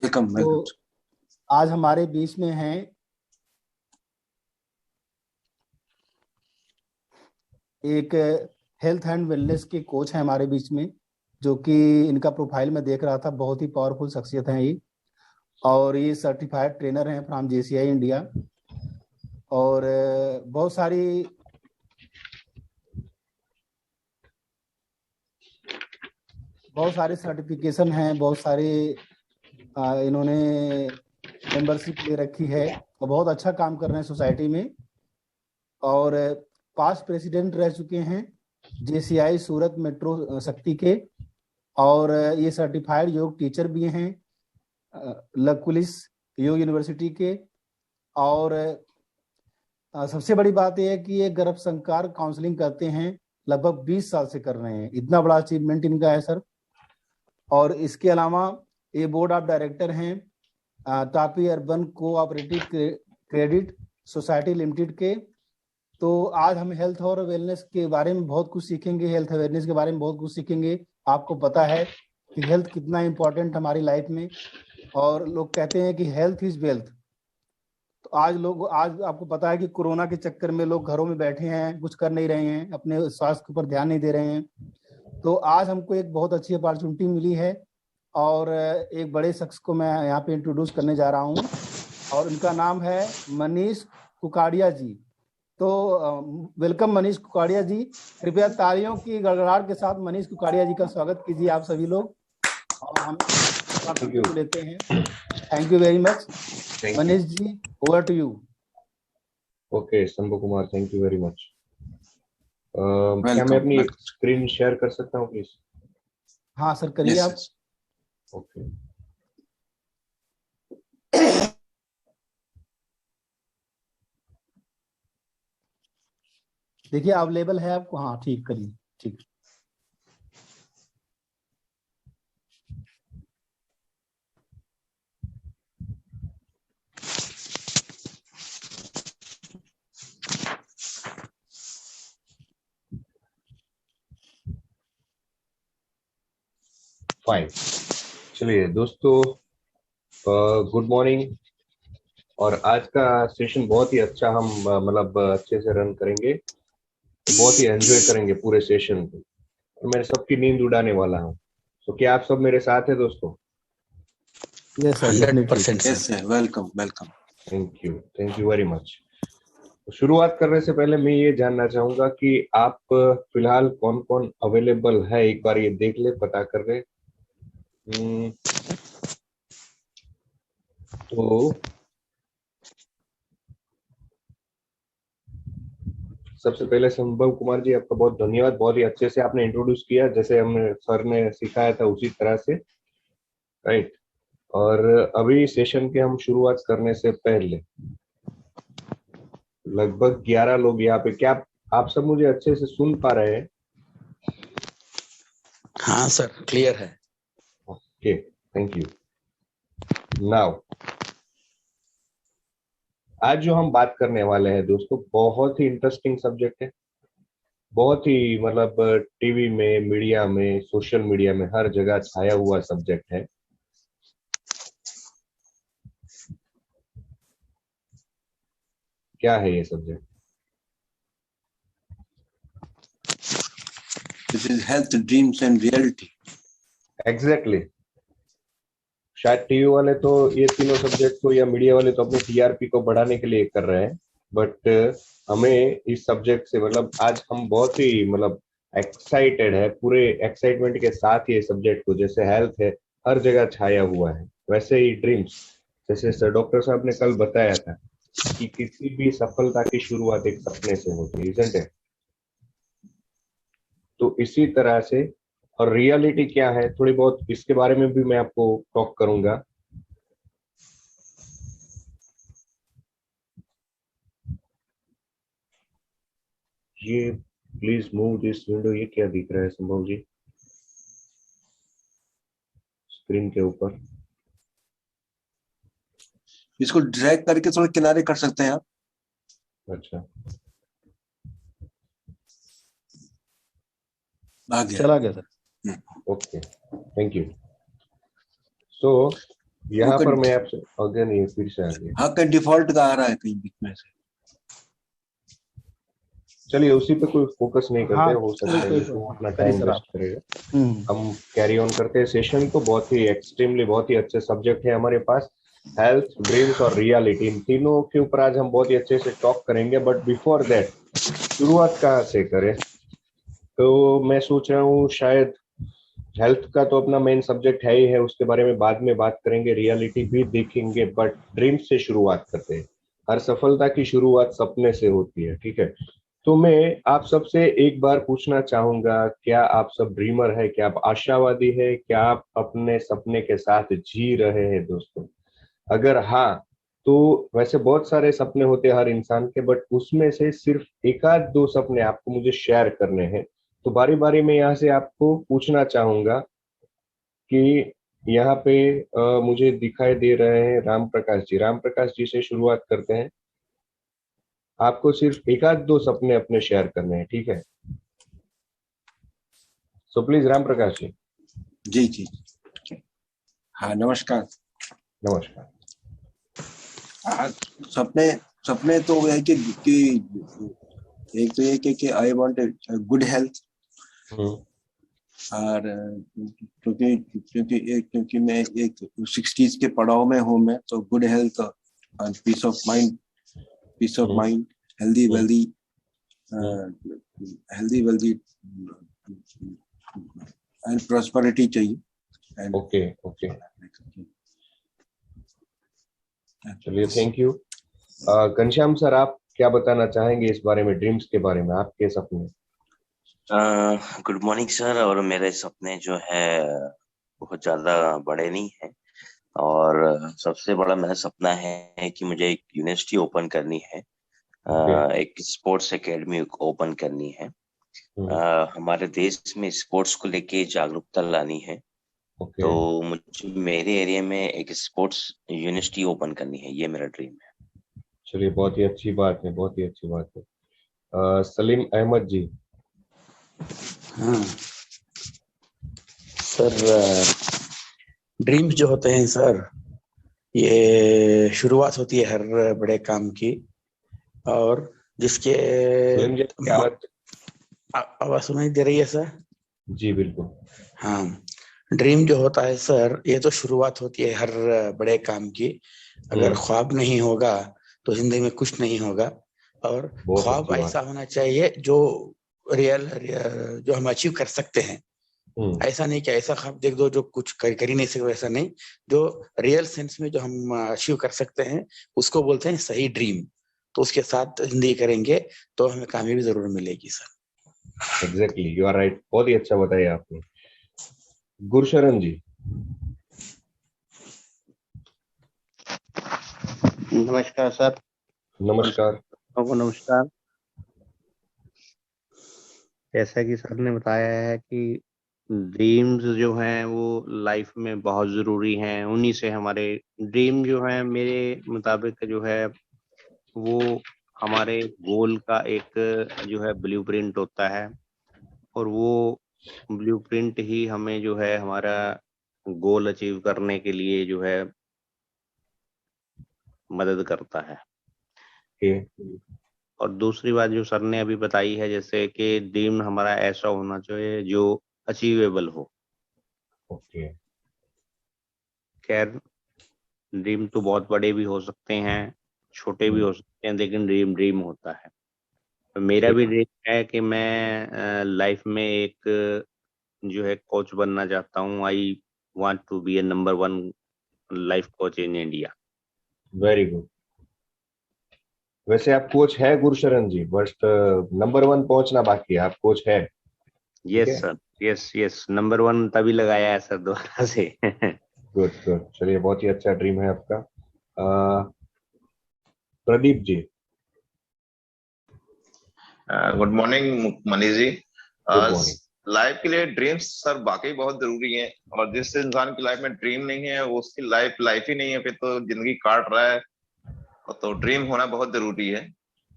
Welcome तो welcome. आज हमारे बीच में हैं एक हेल्थ एंड वेलनेस के कोच हैं हमारे बीच में, जो कि इनका प्रोफाइल में देख रहा था, बहुत ही पावरफुल शख्सियत हैं ये। और ये सर्टिफाइड ट्रेनर हैं फ्रॉम जेसीआई इंडिया। और बहुत सारे सर्टिफिकेशन हैं, बहुत सारे इन्होंने मेंबरशिप ले रखी है और बहुत अच्छा काम कर रहे हैं सोसाइटी में। और पास्ट प्रेसिडेंट रह चुके हैं जेसीआई सूरत मेट्रो शक्ति के। और ये सर्टिफाइड योग टीचर भी हैं लकुलिस योग यूनिवर्सिटी के। और सबसे बड़ी बात यह है कि ये गर्भ संस्कार काउंसलिंग करते हैं, लगभग 20 साल से कर रहे हैं। इतना बड़ा अचीवमेंट इनका है सर। और इसके अलावा ये बोर्ड ऑफ डायरेक्टर हैं Tapi urban cooperative credit society limited के। तो आज हम हेल्थ और वेलनेस के बारे में बहुत कुछ सीखेंगे, हेल्थ अवेयरनेस के बारे में बहुत कुछ सीखेंगे। आपको पता है कि हेल्थ कितना इंपॉर्टेंट हमारी लाइफ में, और लोग कहते हैं कि हेल्थ इज वेल्थ। तो आज आपको पता है कि कोरोना के चक्कर में लोग घरों में बैठे हैं, कुछ कर नहीं रहे हैं, अपने स्वास्थ्य के ऊपर ध्यान नहीं दे रहे हैं। तो आज हमको एक बहुत अच्छी अपॉर्चुनिटी मिली है और एक बड़े शख्स को मैं यहाँ पे इंट्रोड्यूस करने जा रहा हूँ, और उनका नाम है मनीष कुकाड़िया जी। तो वेलकम मनीष कुकाड़िया जी। कृपया तालियों की गड़गड़ाहट के साथ मनीष कुकाड़िया जी का स्वागत कीजिए आप सभी लोग, और हम लेते हैं। Thank you very much Manish ji, over to you. Okay Shambhu Kumar, thank you very much. क्या मैं अपनी स्क्रीन शेयर कर सकता हूँ प्लीज? हाँ सर, करिए आप। ओके देखिए अवेलेबल है आपको? हाँ ठीक, करिए। ठीक, फाइन। चलिए दोस्तों, गुड मॉर्निंग। और आज का सेशन बहुत ही अच्छा, हम मतलब अच्छे से रन करेंगे, बहुत ही एंजॉय करेंगे पूरे सेशन को, और मैं सबकी नींद उड़ाने वाला हूँ। तो क्या आप सब मेरे साथ हैं दोस्तों? Yes sir, 100% sir, welcome welcome. Thank you very much. शुरुआत करने से पहले मैं ये जानना चाहूंगा कि आप फिलहाल कौन कौन अवेलेबल है, एक बार ये देख ले, पता कर ले। तो सबसे पहले संभव कुमार जी, आपका बहुत धन्यवाद, बहुत ही अच्छे से आपने इंट्रोड्यूस किया, जैसे हमने सर ने सिखाया था उसी तरह से, राइट। और अभी सेशन के हम शुरुआत करने से पहले लगभग 11 लोग यहाँ पे, क्या आप सब मुझे अच्छे से सुन पा रहे हैं? हाँ सर, क्लियर है। Okay, thank you. नाउ आज जो हम बात करने वाले हैं दोस्तों, बहुत ही इंटरेस्टिंग सब्जेक्ट है, बहुत ही मतलब टीवी में, मीडिया में, सोशल मीडिया में हर जगह छाया हुआ सब्जेक्ट है। क्या है ये subject? This is health dreams and reality. Exactly. शायद टीवी वाले तो ये तीनों सब्जेक्ट को, या मीडिया वाले तो अपने टीआरपी को बढ़ाने के लिए कर रहे हैं, बट हमें इस सब्जेक्ट से मतलब आज हम बहुत ही मतलब एक्साइटेड है, पूरे एक्साइटमेंट के साथ ये सब्जेक्ट को, जैसे हेल्थ है हर जगह छाया हुआ है, वैसे ही ड्रीम्स, जैसे सर डॉक्टर साहब ने कल बताया था कि किसी भी सफलता की शुरुआत एक सपने से होती है, isn't it? तो इसी तरह से, और रियलिटी क्या है थोड़ी बहुत इसके बारे में भी मैं आपको टॉक करूंगा। ये प्लीज मूव दिस विंडो, ये क्या दिख रहा है संभव जी स्क्रीन के ऊपर? इसको ड्रैग करके थोड़ा किनारे कर सकते हैं आप। अच्छा, चला गया sir. Okay, thank you. So यहाँ वो पर कं- मैं आपसे अगेन नहीं, फिर से आ गया। हाँ, कहीं डिफॉल्ट का आ रहा है कहीं बीच में से। चलिए उसी पे कोई फोकस नहीं करते, हाँ हो सकता है वो अपना करिए टाइम सर वेस्ट आप। करेगा। हम कैरी ऑन करते हैं सेशन को। बहुत ही एक्सट्रीमली बहुत ही अच्छे सब्जेक्ट है हमारे पास, हेल्थ, ड्रीम्स और रियलिटी, इन तीनों के ऊपर आज हम बहुत ही अच्छे से टॉक करेंगे। बट बिफोर दैट शुरुआत कहाँ से करें, तो मैं सोच रहा हूँ शायद हेल्थ का तो अपना मेन सब्जेक्ट है ही है, उसके बारे में बाद में बात करेंगे, रियलिटी भी देखेंगे, बट ड्रीम्स से शुरुआत करते हैं। हर सफलता की शुरुआत सपने से होती है, ठीक है। तो मैं आप सबसे एक बार पूछना चाहूंगा, क्या आप सब ड्रीमर है, क्या आप आशावादी है, क्या आप अपने सपने के साथ जी रहे हैं दोस्तों? अगर हाँ, तो वैसे बहुत सारे सपने होते हैं हर इंसान के, बट उसमें से सिर्फ एक आध दो सपने आपको मुझे शेयर करने हैं। तो बारी बारी में यहाँ से आपको पूछना चाहूंगा कि यहाँ पे मुझे दिखाई दे रहे हैं राम प्रकाश जी। राम प्रकाश जी से शुरुआत करते हैं। आपको सिर्फ एक आध दो सपने अपने शेयर करने हैं, ठीक है? सो प्लीज राम प्रकाश जी। जी जी। हाँ, नमस्कार। नमस्कार। सपने सपने तो है कि एक तो ये कि आई वांट गुड हेल्थ, और क्योंकि क्योंकि मैं एक 60s के पड़ाव में हूँ मैं, तो गुड हेल्थ और peace of mind, healthy wealthy, and prosperity चाहिए। ओके ओके, चलिए थैंक यू। घनश्याम सर, आप क्या बताना चाहेंगे इस बारे में, ड्रीम्स के बारे में, आपके सपने? Good morning sir. और मेरे सपने जो है बहुत ज्यादा बड़े नहीं है, और सबसे बड़ा मेरा सपना है कि मुझे एक यूनिवर्सिटी ओपन करनी है, एक स्पोर्ट्स एकेडमी ओपन करनी है। हमारे देश में स्पोर्ट्स को लेके जागरूकता लानी है। तो मुझे मेरे एरिया में एक स्पोर्ट्स यूनिवर्सिटी ओपन करनी है, ये मेरा ड्रीम है। चलिए बहुत ही अच्छी बात है, बहुत ही अच्छी बात है। सलीम अहमद जी। हाँ सर, ड्रीम्स जो होते हैं सर, ये शुरुआत होती है हर बड़े काम की, और जिसके सलीम जी क्या आवाज सुनाई दे रही है सर? जी बिल्कुल। हाँ, ड्रीम जो होता है सर, ये तो शुरुआत होती है हर बड़े काम की। अगर ख्वाब नहीं होगा तो जिंदगी में कुछ नहीं होगा। और ख्वाब ऐसा होना चाहिए जो रियल जो हम अचीव कर सकते हैं। ऐसा नहीं कि ऐसा ख्वाब देख दो जो कुछ कर ही नहीं सकते, ऐसा नहीं। जो रियल सेंस में जो हम अचीव कर सकते हैं उसको बोलते हैं सही ड्रीम। तो उसके साथ जिंदगी करेंगे तो हमें कामयाबी जरूर मिलेगी sir. Exactly, you are right, बहुत ही अच्छा बताया आपने। गुरशरण जी। नमस्कार सर। नमस्कार। नमस्कार। जैसा कि सर ने बताया है कि ड्रीम्स जो हैं वो लाइफ में बहुत ज़रूरी हैं, उन्हीं से हमारे ड्रीम जो है मेरे मुताबिक जो है वो हमारे गोल का एक जो है ब्लूप्रिंट होता है, और वो ब्लूप्रिंट ही हमें जो है हमारा गोल अचीव करने के लिए जो है मदद करता है। और दूसरी बात जो सर ने अभी बताई है, जैसे कि ड्रीम हमारा ऐसा होना चाहिए जो अचीवेबल हो। ओके। खैर, ड्रीम तो बहुत बड़े भी हो सकते हैं, छोटे भी हो सकते हैं, लेकिन ड्रीम ड्रीम होता है। तो मेरा भी ड्रीम है कि मैं लाइफ में एक जो है कोच बनना चाहता हूँ। I want to be a number 1 life coach in India. Very good. वैसे आप कोच है गुरशरण जी, बट नंबर 1 पहुंचना बाकी है, आप कोच है? यस सर, यस, नंबर 1 तभी लगाया है सर दोबारा से। गुड गुड, चलिए बहुत ही अच्छा ड्रीम है आपका। Pradeep ji. Good morning Manish ji. Good morning. Life के लिए ड्रीम्स सर वाकई बहुत जरूरी हैं, और जिस इंसान की लाइफ में ड्रीम नहीं है वो उसकी लाइफ ही नहीं है, फिर तो जिंदगी काट रहा है। तो ड्रीम होना बहुत जरूरी है।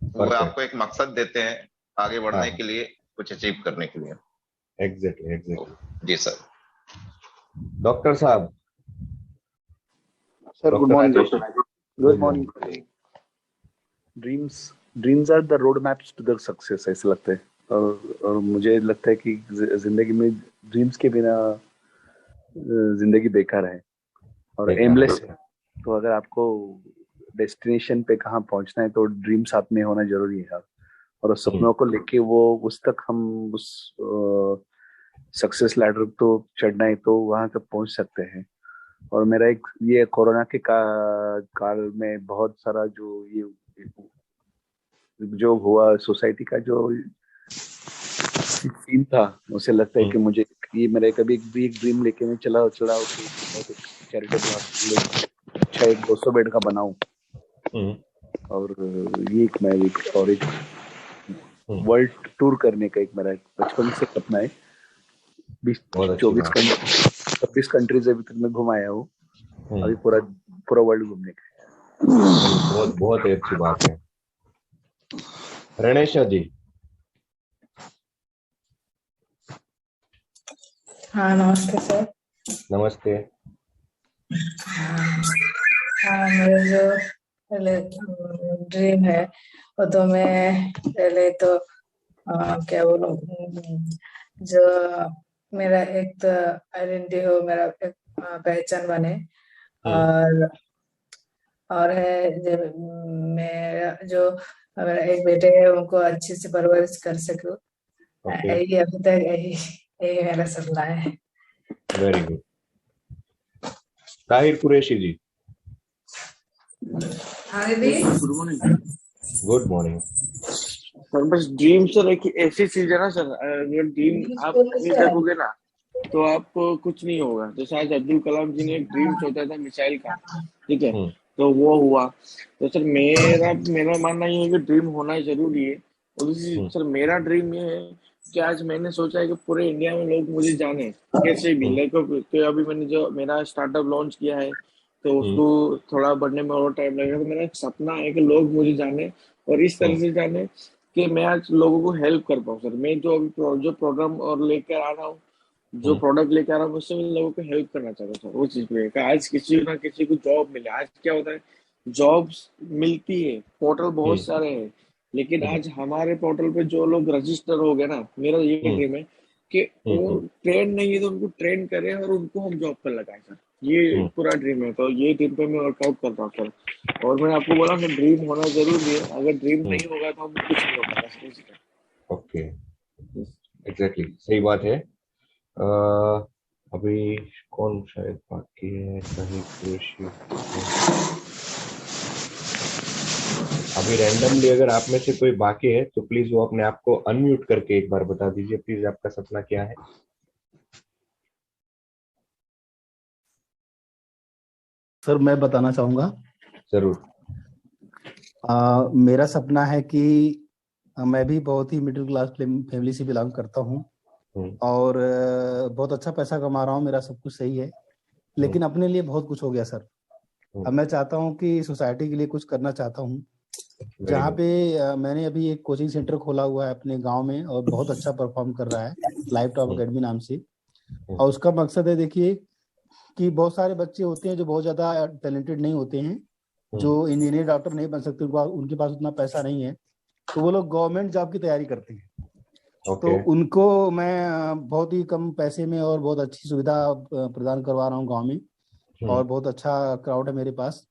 वो आपको एक मकसद देते हैं आगे बढ़ने के लिए, कुछ अचीव करने के लिए। Exactly exactly. जी सर। डॉक्टर साहब। Sir, good morning. Good morning. Dreams are the road maps to the success, ऐसा लगता है। और मुझे लगता है कि जिंदगी में ड्रीम्स के बिना जिंदगी बेकार है और एमलेस है। तो अगर आपको डेस्टिनेशन पे कहाँ पहुंचना है तो ड्रीम साथ में होना जरूरी है। और उस सपनों को लेके वो उस तक हम उस सक्सेस लैडर तो चढ़ना है तो वहां तक पहुंच सकते हैं। और मेरा एक ये कोरोना के काल में बहुत सारा जो हुआ सोसाइटी का जो सीन था, उसे लगता है कि मुझे ये मेरा कभी भी एक ड्रीम लेके मैं चला चैरिटेबल हॉस्पिटल अच्छा एक 200 बेड का बनाऊं। और ये एक वर्ल्ड टूर करने का एक मेरा बचपन से सपना है। 26 कंट्रीज अभी तक मैं घुमाया हूँ, अभी पूरा वर्ल्ड घूमने का। बहुत बहुत अच्छी बात है। रणेश जी। हाँ, नमस्ते सर। नमस्ते। हाँ, मेरा जो पहले ड्रीम है वो तो मैं पहले तो क्या बोलूं, जो मेरा एक तो आइडेंटिटी हो, मेरा एक पहचान बने। और है जब मेरा एक बेटे है, उनको अच्छे से परवरिश कर सकूं। यही अभी तक यही मेरा सपना है। Very good. Tahir Qureshi ji. Good morning. Good morning sir, बस ड्रीम सर एक ऐसी चीज है ना सर, अगर ड्रीम आप नहीं देखोगे ना तो आपको कुछ नहीं होगा। जैसे आज अब्दुल कलाम जी ने एक ड्रीम सोचा था मिसाइल का, ठीक है, तो वो हुआ। तो सर मेरा मानना ये है कि ड्रीम होना जरूरी है। और सर मेरा ड्रीम ये है कि आज मैंने सोचा है कि पूरे इंडिया में लोग मुझे जाने कैसे भी। तो अभी मैंने जो मेरा स्टार्टअप लॉन्च किया है तो उसको थोड़ा बढ़ने में और टाइम लगेगा। तो मेरा एक सपना है कि लोग मुझे जाने और इस तरह से जाने कि मैं आज लोगों को हेल्प कर पाऊँ। सर मैं जो अभी जो प्रोग्राम और लेकर आ रहा हूँ, जो प्रोडक्ट लेकर आ रहा हूँ, उससे मैं लोगों को हेल्प करना चाहता हूँ। सर वो चीज पे आज किसी ना किसी को जॉब मिले। आज क्या होता है, जॉब्स मिलती है, पोर्टल बहुत सारे हैं, लेकिन आज हमारे पोर्टल पे जो लोग रजिस्टर हो गए ना, मेरा ये ड्रीम है कि वो ट्रेन नहीं है तो उनको ट्रेन करें और उनको हम जॉब पर लगाएं। सर ये पूरा ड्रीम है। तो ये ड्रीम पे मैं वर्कआउट कर रहा हूँ सर। और मैंने आपको बोला कि ड्रीम होना जरूरी है, अगर ड्रीम नहीं होगा तो हम कुछ नहीं हो पाएगा। ओके, एग्जैक्टली सही बात है। अभी कौन शायद बाकी है? अभी रैंडमली अगर आप में से कोई बाकी है तो प्लीज वो अपने आप को अनम्यूट करके एक बार बता दीजिए प्लीज, आपका सपना क्या है। सर मैं बताना चाहूंगा। जरूर। मेरा सपना है कि मैं भी बहुत ही मिडिल क्लास फैमिली से बिलोंग करता हूँ और बहुत अच्छा पैसा कमा रहा हूँ, मेरा सब कुछ सही है, लेकिन अपने लिए बहुत कुछ हो गया सर। अब मैं चाहता हूँ कि सोसाइटी के लिए कुछ करना चाहता हूँ। जहाँ पे मैंने अभी एक कोचिंग सेंटर खोला हुआ है अपने गांव में और बहुत अच्छा परफॉर्म कर रहा है, लाइफ टॉप अकेडमी नाम से। और उसका मकसद है, देखिए कि बहुत सारे बच्चे होते हैं जो बहुत ज्यादा टैलेंटेड नहीं होते हैं, जो इंजीनियर डॉक्टर नहीं बन सकते, उनके पास उतना पैसा नहीं है, तो वो लोग गवर्नमेंट जॉब की तैयारी करते हैं। तो उनको मैं बहुत ही कम पैसे में और बहुत अच्छी सुविधा प्रदान करवा रहा हूँ गाँव में, और बहुत अच्छा क्राउड है मेरे पास।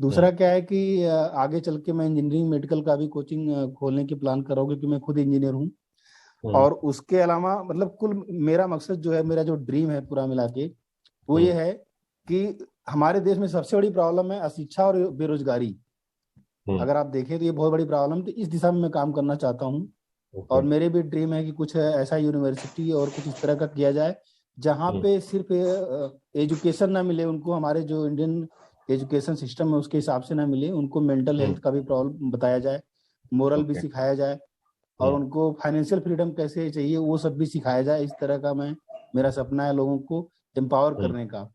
दूसरा क्या है कि आगे चल के मैं इंजीनियरिंग मेडिकल का भी कोचिंग खोलने की प्लान कर रहा हूँ, क्योंकि मैं खुद इंजीनियर हूँ। और उसके अलावा मतलब कुल मेरा मकसद जो है, मेरा जो ड्रीम है पूरा मिला के, वो ये है कि हमारे देश में सबसे बड़ी प्रॉब्लम है अशिक्षा और बेरोजगारी। अगर आप देखें तो ये बहुत बड़ी प्रॉब्लम, तो इस दिशा में मैं काम करना चाहता हूँ। और मेरे भी ड्रीम है कि कुछ ऐसा यूनिवर्सिटी और कुछ इस तरह का किया जाए जहाँ पे सिर्फ एजुकेशन ना मिले उनको, हमारे जो इंडियन एजुकेशन सिस्टम है उसके हिसाब से ना मिले उनको, मेंटल हेल्थ का भी प्रॉब्लम बताया जाए, मोरल भी सिखाया जाए, और उनको फाइनेंशियल फ्रीडम कैसे चाहिए वो सब भी सिखाया जाए। इस तरह का मेरा सपना है लोगों को एम्पावर करने का।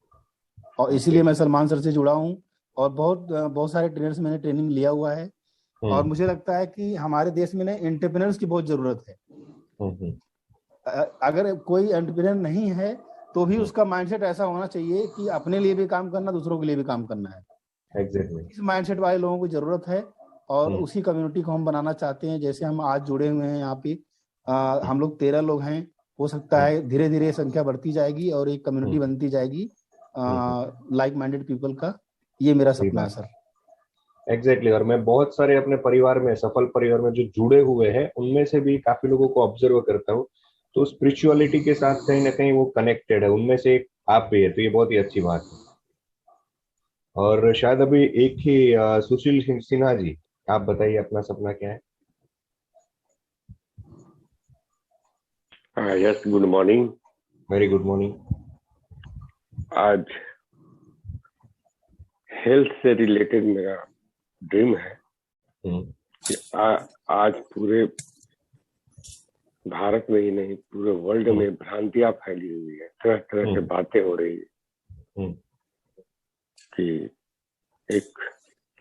और इसीलिए मैं सलमान सर से जुड़ा हूँ और बहुत सारे ट्रेनर्स मैंने ट्रेनिंग लिया हुआ है। और मुझे लगता है कि हमारे देश में ना एंटरप्रेन्योर्स की बहुत जरूरत है। अगर कोई एंटरप्रेन्योर नहीं है तो भी उसका माइंडसेट ऐसा होना चाहिए कि अपने लिए भी काम करना, दूसरों के लिए भी काम करना है। एग्जैक्टली इस माइंडसेट वाले लोगों को जरूरत है और उसी कम्युनिटी को हम बनाना चाहते हैं। जैसे हम आज जुड़े हुए हैं यहाँ पे, हम लोग 13 लोग हैं, हो सकता है धीरे धीरे संख्या बढ़ती जाएगी और एक कम्युनिटी बनती जाएगी लाइक माइंडेड पीपल का। ये मेरा सपना है सर। एग्जैक्टली और मैं बहुत सारे अपने परिवार में, सफल परिवार में जो जुड़े हुए हैं, उनमें से भी काफी लोगों को ऑब्जर्व करता हूँ, तो स्पिरिचुअलिटी के साथ कहीं ना कहीं वो कनेक्टेड है। उनमें से एक आप भी है, तो ये बहुत ही अच्छी बात है। और शायद अभी एक ही सुशील सिन्हा जी, आप बताइए अपना सपना क्या है? Yes, good morning. Very good morning. आज हेल्थ से रिलेटेड मेरा ड्रीम है कि आज पूरे भारत में ही नहीं, पूरे वर्ल्ड में भ्रांतियां फैली हुई है, तरह तरह से बातें हो रही है कि एक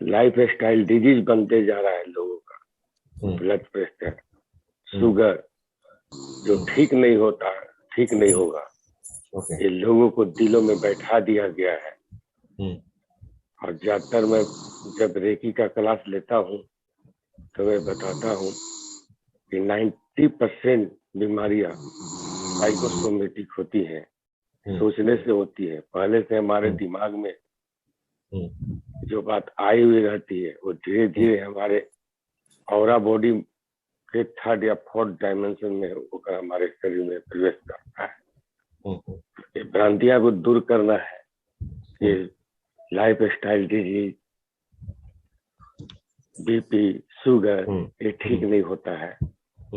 लाइफ स्टाइल डिजीज बनते जा रहा है लोगों का। ब्लड प्रेशर, शुगर जो ठीक नहीं होता, ठीक नहीं होगा, ये लोगों को दिलों में बैठा दिया गया है। और ज्यादातर मैं जब रेकी का क्लास लेता हूँ तो मैं बताता हूँ कि 90% बीमारियां साइकोसोमेटिक होती हैं, सोचने से होती है। पहले से हमारे दिमाग में जो बात आई हुई रहती है वो धीरे धीरे हमारे ऑरा बॉडी के 3rd या 4th डायमेंशन में होकर हमारे शरीर में प्रवेश करता है। ये भ्रांतियां को दूर करना है। ये life style disease, BP, sugar, ये ठीक नहीं होता है।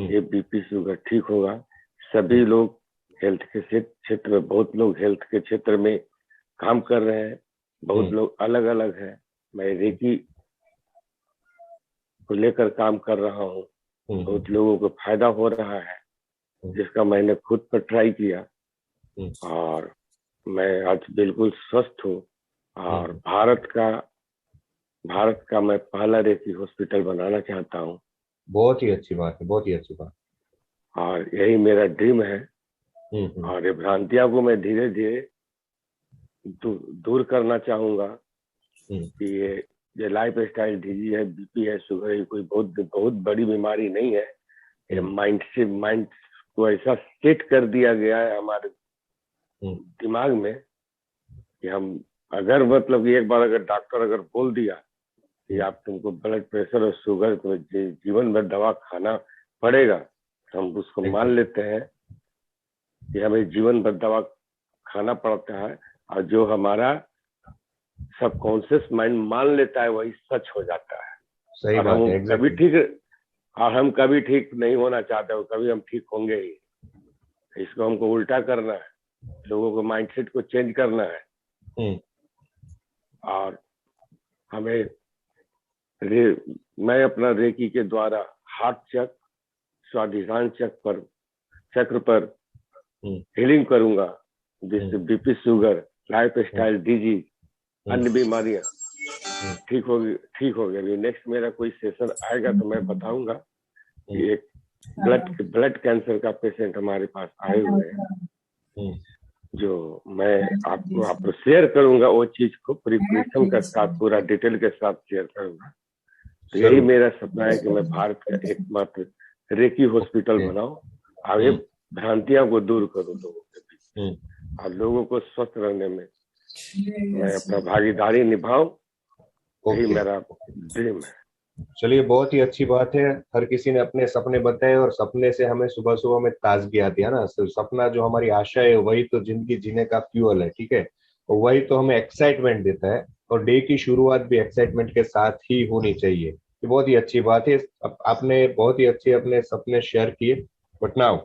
ये बीपी शुगर ठीक होगा। सभी लोग हेल्थ के क्षेत्र में, बहुत लोग हेल्थ के क्षेत्र में काम कर रहे हैं, बहुत लोग अलग अलग हैं। मैं रेकी को लेकर काम कर रहा हूँ, बहुत लोगों को फायदा हो रहा है, जिसका मैंने खुद पर ट्राई किया और मैं आज बिल्कुल स्वस्थ हूँ। और भारत का मैं पहला रेकी हॉस्पिटल बनाना चाहता हूँ। बहुत ही अच्छी बात है, बहुत ही अच्छी बात। और यही मेरा ड्रीम है। और ये भ्रांतियां को मैं धीरे धीरे दूर करना चाहूंगा कि ये लाइफ स्टाइल डिजीज है, बीपी है, शुगर है, कोई बहुत बड़ी बीमारी नहीं है। ये माइंड को ऐसा सेट कर दिया गया है हमारे दिमाग में कि हम अगर मतलब एक बार अगर डॉक्टर अगर बोल दिया कि आप तुमको ब्लड प्रेशर और शुगर को जीवन भर दवा खाना पड़ेगा, हम उसको मान लेते हैं कि हमें जीवन भर दवा खाना पड़ता है। और जो हमारा सबकॉन्शियस माइंड मान लेता है वही सच हो जाता है। सही बात है। कभी ठीक, और हम कभी ठीक नहीं होना चाहते, कभी हम ठीक होंगे ही। इसको हमको उल्टा करना है, लोगों को माइंडसेट को चेंज करना है। और हमें मैं अपना रेकी के द्वारा हार्ट चक्र, स्वादिष्ठान चक्र पर हीलिंग करूंगा, जिससे BP, sugar, life style disease, अन्य बीमारियां ठीक होगी। अभी नेक्स्ट मेरा कोई सेशन आएगा तो मैं बताऊंगा कि एक ब्लड कैंसर का पेशेंट हमारे पास आए हुए हैं, जो मैं आपको शेयर करूंगा। वो चीज को प्रिपरेशन के साथ, पूरा डिटेल के साथ शेयर करूंगा। तो यही मेरा सपना है कि मैं भारत का एकमात्र रेकी हॉस्पिटल बनाऊं और ये भ्रांतियां को दूर करूं लोगों के बीच, और लोगों को स्वस्थ रहने में मैं अपना भागीदारी निभाऊं। यही मेरा ड्रीम है। चलिए, बहुत ही अच्छी बात है। हर किसी ने अपने सपने बताए और सपने से हमें सुबह सुबह में ताजगी आती है ना। सपना जो हमारी आशा है वही तो जिंदगी जीने का फ्यूअल है, ठीक है। और वही तो हमें एक्साइटमेंट देता है, और डे की शुरुआत भी एक्साइटमेंट के साथ ही होनी चाहिए। ये बहुत ही अच्छी बात है। आपने बहुत ही अच्छे अपने सपने शेयर किए। बट नाउ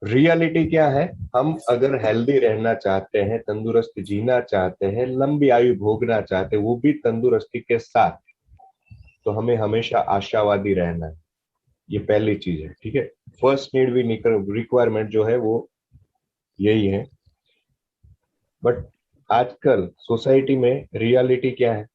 रियलिटी क्या है? हम अगर हेल्दी रहना चाहते हैं, तंदुरुस्त जीना चाहते हैं, लंबी आयु भोगना चाहते हैं, वो भी तंदुरुस्ती के साथ, तो हमें हमेशा आशावादी रहना है। ये पहली चीज है, ठीक है। फर्स्ट नीड भी रिक्वायरमेंट जो है वो यही है। बट आजकल सोसाइटी में रियलिटी क्या है?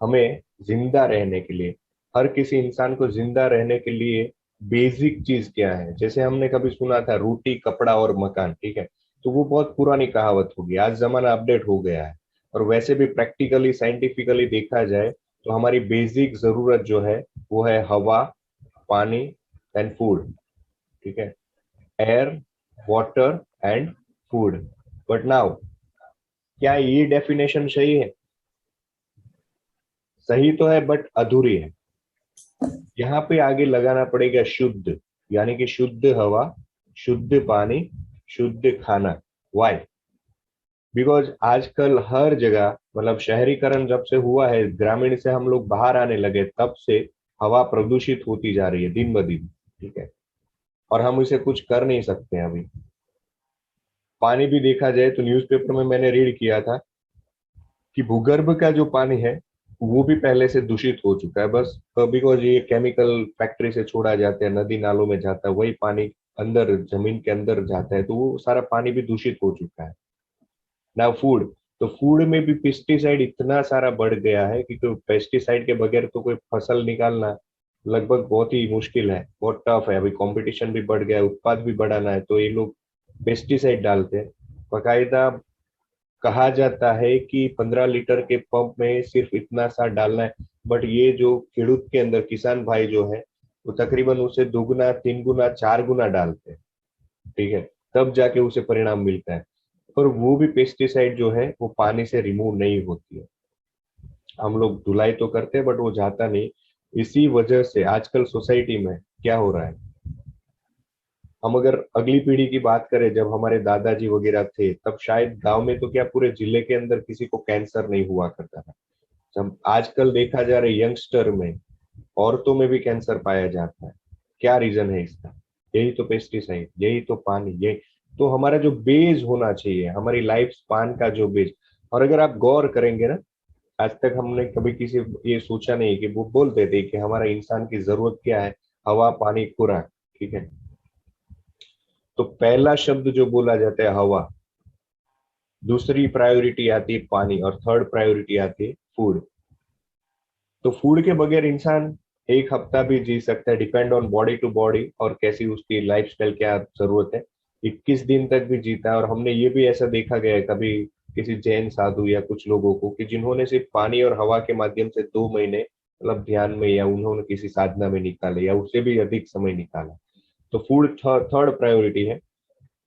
हमें जिंदा रहने के लिए, हर किसी इंसान को जिंदा रहने के लिए बेसिक चीज क्या है? जैसे हमने कभी सुना था रोटी, कपड़ा और मकान, ठीक है। तो वो बहुत पुरानी कहावत होगी। आज जमाना अपडेट हो गया है। और वैसे भी प्रैक्टिकली साइंटिफिकली देखा जाए तो हमारी बेसिक जरूरत जो है वो है हवा, पानी एंड फूड, ठीक है, air, water and food. But now क्या ये डेफिनेशन सही है? सही तो है बट अधूरी है। यहाँ पे आगे लगाना पड़ेगा शुद्ध, यानी कि शुद्ध हवा, शुद्ध पानी, शुद्ध खाना। वाई? बिकॉज आजकल हर जगह, मतलब शहरीकरण जब से हुआ है, ग्रामीण से हम लोग बाहर आने लगे, तब से हवा प्रदूषित होती जा रही है दिन ब दिन, ठीक है, और हम इसे कुछ कर नहीं सकते हैं अभी। पानी भी देखा जाए तो न्यूज़पेपर में मैंने रीड किया था कि भूगर्भ का जो पानी है वो भी पहले से दूषित हो चुका है, बस बिकॉज ये केमिकल फैक्ट्री से छोड़ा जाता है, नदी नालों में जाता है, वही पानी अंदर जमीन के अंदर जाता है, तो वो सारा पानी भी दूषित हो चुका है। ना फूड, तो फूड में भी पेस्टिसाइड इतना सारा बढ़ गया है कि तो पेस्टिसाइड के बगैर तो कोई फसल निकालना लगभग बहुत ही मुश्किल है, बहुत टफ है। अभी कंपटीशन भी बढ़ गया है, उत्पाद भी बढ़ाना है, तो ये लोग पेस्टिसाइड डालते हैं। बाकायदा कहा जाता है कि 15 लीटर के पंप में सिर्फ इतना सा डालना है, बट ये जो खेडूत के अंदर किसान भाई जो है वो तकरीबन उसे 2 गुना, 3 गुना, 4 गुना डालते हैं, ठीक है, तब जाके उसे परिणाम मिलता है। और वो भी पेस्टिसाइड जो है वो पानी से रिमूव नहीं होती है। हम लोग धुलाई तो करते हैं बट वो जाता नहीं। इसी वजह से आजकल सोसाइटी में क्या हो रहा है, हम अगर अगली पीढ़ी की बात करें, जब हमारे दादाजी वगैरह थे तब शायद गांव में तो क्या पूरे जिले के अंदर किसी को कैंसर नहीं हुआ करता था। जब आजकल देखा जा रहा है यंगस्टर में, औरतों में भी कैंसर पाया जाता है। क्या रीजन है इसका? यही तो पेस्टिसाइड, यही तो पानी, यही तो हमारा जो बेस होना चाहिए, हमारी लाइफ स्पान का जो बेस। और अगर आप गौर करेंगे ना, आज तक हमने कभी किसी ये सोचा नहीं कि वो बोलते थे कि हमारा इंसान की जरूरत क्या है, हवा, पानी, खुराक, ठीक है, तो पहला शब्द जो बोला जाता है हवा, दूसरी प्रायोरिटी आती है पानी, और थर्ड प्रायोरिटी आती है फूड। तो फूड के बगैर इंसान एक हफ्ता भी जी सकता है, depend on body to body और कैसी उसकी लाइफस्टाइल, क्या जरूरत है, 21 दिन तक भी जीता है। और हमने ये भी ऐसा देखा गया है कभी किसी जैन साधु या कुछ लोगों को कि जिन्होंने सिर्फ पानी और हवा के माध्यम से 2 महीने मतलब ध्यान में या उन्होंने किसी साधना में निकाले या उससे भी अधिक समय निकाला। तो फूड थर्ड प्रायोरिटी है।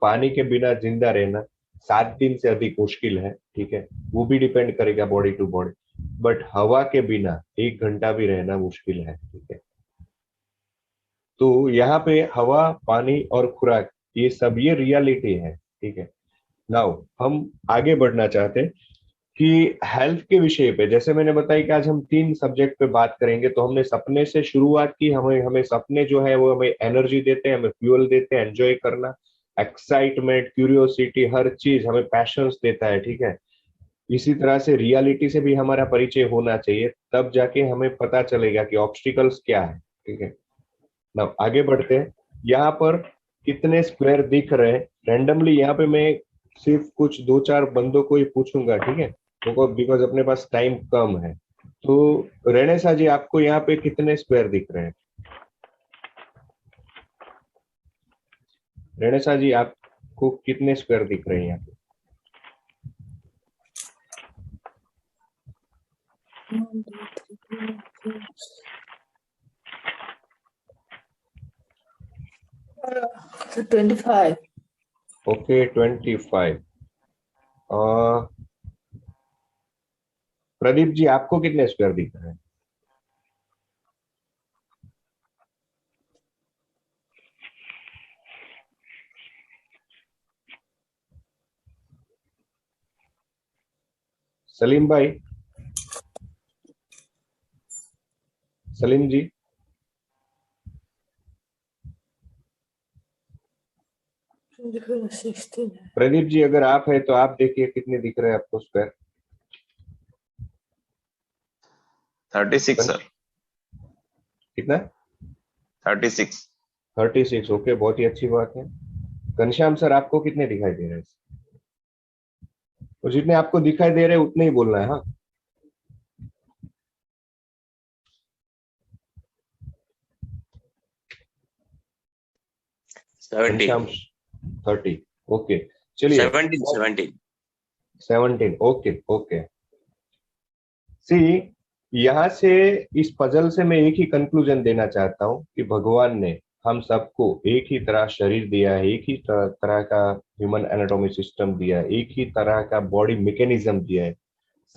पानी के बिना जिंदा रहना 7 दिन से अधिक मुश्किल है, ठीक है, वो भी डिपेंड करेगा बॉडी टू बॉडी। बट हवा के बिना 1 घंटा भी रहना मुश्किल है, ठीक है। तो यहाँ पे हवा, पानी और खुराक, ये सब ये रियलिटी है, ठीक है। नाउ हम आगे बढ़ना चाहते हैं कि हेल्थ के विषय पे, जैसे मैंने बताया कि आज हम 3 सब्जेक्ट पे बात करेंगे। तो हमने सपने से शुरुआत की, हमें सपने जो है वो हमें एनर्जी देते हैं, हमें फ्यूल देते हैं, एंजॉय करना, एक्साइटमेंट, क्यूरियोसिटी, हर चीज हमें पैशंस देता है, ठीक है। इसी तरह से रियलिटी से भी हमारा परिचय होना चाहिए, तब जाके हमें पता चलेगा कि ऑब्स्टिकल्स क्या है, ठीक है। ना आगे बढ़ते हैं। यहाँ पर कितने स्क्वायर दिख रहे हैं, रैंडमली यहाँ पे मैं सिर्फ कुछ 2-4 बंदों को ही पूछूंगा, ठीक है, बिकॉज अपने पास टाइम कम है। तो रेणेसा जी, आपको यहाँ पे कितने स्क्वायर दिख रहे हैं? रेणेसा जी, आपको कितने स्क्वायर दिख रहे हैं यहाँ पे? So 25. ओके, 25। प्रदीप जी, आपको कितने स्क्वायर दिख रहे हैं? सलीम भाई, सलीम जी, प्रदीप जी, अगर आप है तो आप देखिए कितने दिख रहे हैं आपको स्क्वायर? 36 सर। कितना? 36। ओके, बहुत ही अच्छी बात है। घनश्याम सर, आपको कितने दिखाई दे रहे हैं? और जितने आपको दिखाई दे रहे हैं उतने ही बोलना है, हाँ। घनश्याम 30। ओके, चलिए 17। 17, ओके ओके। सी, यहाँ से इस पजल से मैं एक ही कंक्लूजन देना चाहता हूँ कि भगवान ने हम सबको एक ही तरह शरीर दिया है, एक ही तरह का ह्यूमन एनाटॉमी सिस्टम दिया है, एक ही तरह का बॉडी मैकेनिज्म दिया है,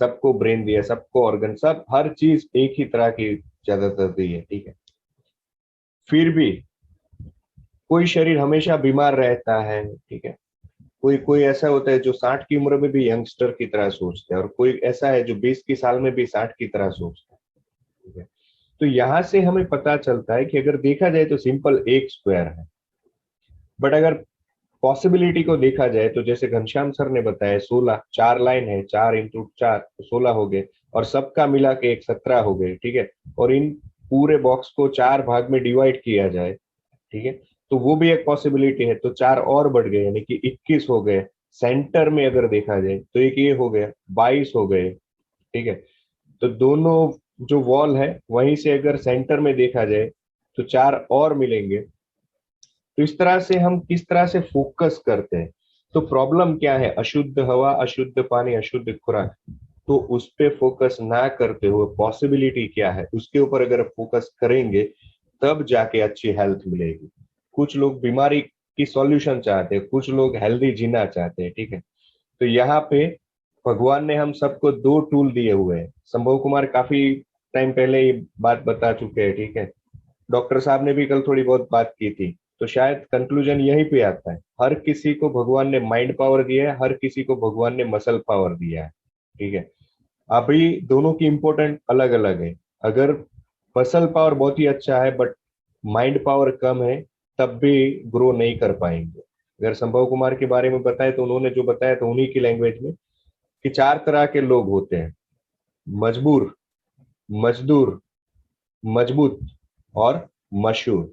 सबको ब्रेन दिया, सबको ऑर्गन, सब हर चीज एक ही तरह की ज्यादातर दी है, ठीक है। फिर भी कोई शरीर हमेशा बीमार रहता है, ठीक है। कोई कोई ऐसा होता है जो 60 की उम्र में भी यंगस्टर की तरह सोचता है, और कोई ऐसा है जो 20 की साल में भी 60 की तरह सोचता है, ठीक है। तो यहां से हमें पता चलता है कि अगर देखा जाए तो सिंपल एक स्क्वायर है, बट अगर पॉसिबिलिटी को देखा जाए तो जैसे घनश्याम सर ने बताया 16, 4 लाइन है, 4 इंटू 4 तो 16 हो गए, और सबका मिला के एक 17 हो गए, ठीक है। और इन पूरे बॉक्स को 4 भाग में डिवाइड किया जाए, ठीक है, तो वो भी एक पॉसिबिलिटी है, तो 4 और बढ़ गए, यानी कि 21 हो गए। सेंटर में अगर देखा जाए तो एक ये हो गया, 22 हो गए, ठीक है। तो दोनों जो वॉल है वहीं से अगर सेंटर में देखा जाए तो 4 और मिलेंगे। तो इस तरह से हम किस तरह से फोकस करते हैं, तो प्रॉब्लम क्या है, अशुद्ध हवा, अशुद्ध पानी, अशुद्ध खुराक, तो उस पे फोकस ना करते हुए पॉसिबिलिटी क्या है उसके ऊपर अगर फोकस करेंगे तब जाके अच्छी हेल्थ मिलेगी। कुछ लोग बीमारी की सॉल्यूशन चाहते हैं, कुछ लोग हेल्दी जीना चाहते हैं, ठीक है। तो यहाँ पे भगवान ने हम सबको 2 टूल दिए हुए हैं। संभव कुमार काफी टाइम पहले ये बात बता चुके हैं, ठीक है। डॉक्टर साहब ने भी कल थोड़ी बहुत बात की थी, तो शायद कंक्लूजन यहीं पे आता है, हर किसी को भगवान ने माइंड पावर दिया है, हर किसी को भगवान ने मसल पावर दिया है, ठीक है। अभी दोनों की इंपॉर्टेंट अलग अलग है। अगर मसल पावर बहुत ही अच्छा है बट माइंड पावर कम है तब भी ग्रो नहीं कर पाएंगे। अगर संभव कुमार के बारे में बताए तो उन्होंने जो बताया तो उन्हीं की लैंग्वेज में कि 4 तरह के लोग होते हैं, मजबूर, मजदूर, मजबूत और मशहूर।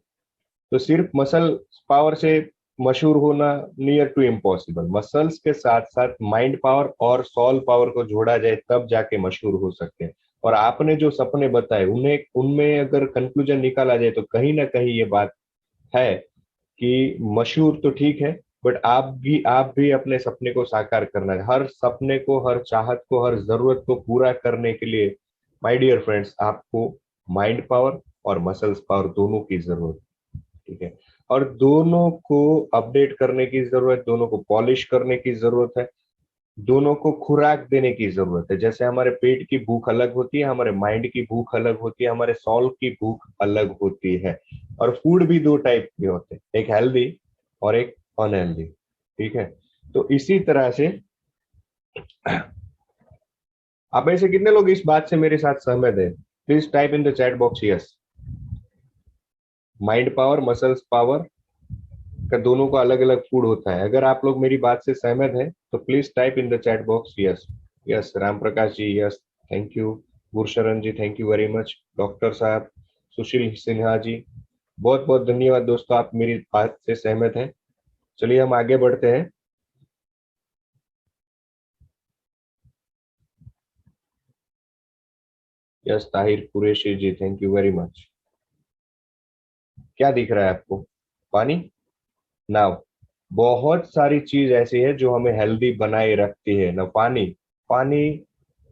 तो सिर्फ मसल पावर से मशहूर होना नियर टू इम्पॉसिबल, मसल्स के साथ साथ माइंड पावर और सॉल पावर को जोड़ा जाए तब जाके मशहूर हो सकते हैं। और आपने जो सपने बताए उनमें अगर कंक्लूजन निकाला जाए तो कहीं ना कहीं ये बात है कि मशहूर तो ठीक है बट आप भी अपने सपने को साकार करना है। हर सपने को, हर चाहत को, हर जरूरत को पूरा करने के लिए माय डियर फ्रेंड्स आपको माइंड पावर और मसल्स पावर दोनों की जरूरत, ठीक है। और दोनों को अपडेट करने की जरूरत, दोनों को पॉलिश करने की जरूरत है, दोनों को खुराक देने की जरूरत है। जैसे हमारे पेट की भूख अलग होती है, हमारे माइंड की भूख अलग होती है, हमारे सॉल की भूख अलग होती है। और फूड भी 2 टाइप के होते हैं, एक हेल्दी और एक अनहेल्दी, ठीक है। तो इसी तरह से आप ऐसे कितने लोग इस बात से मेरे साथ सहमत है? Please type in the chat box yes. Mind power, muscles power का दोनों का अलग अलग फूड होता है। अगर आप लोग मेरी बात से सहमत हैं तो please type in the chat box yes. Yes Ram Prakash ji, yes, thank you. Gursharan ji, thank you very much. Doctor साहब, सुशील सिन्हा जी, बहुत बहुत धन्यवाद दोस्तों, आप मेरी बात से सहमत हैं। चलिए हम आगे बढ़ते हैं। Yes Tahir Qureshi ji, thank you very much. क्या दिख रहा है आपको? पानी, नाव, बहुत सारी चीज ऐसी है जो हमें हेल्दी बनाए रखती है ना। पानी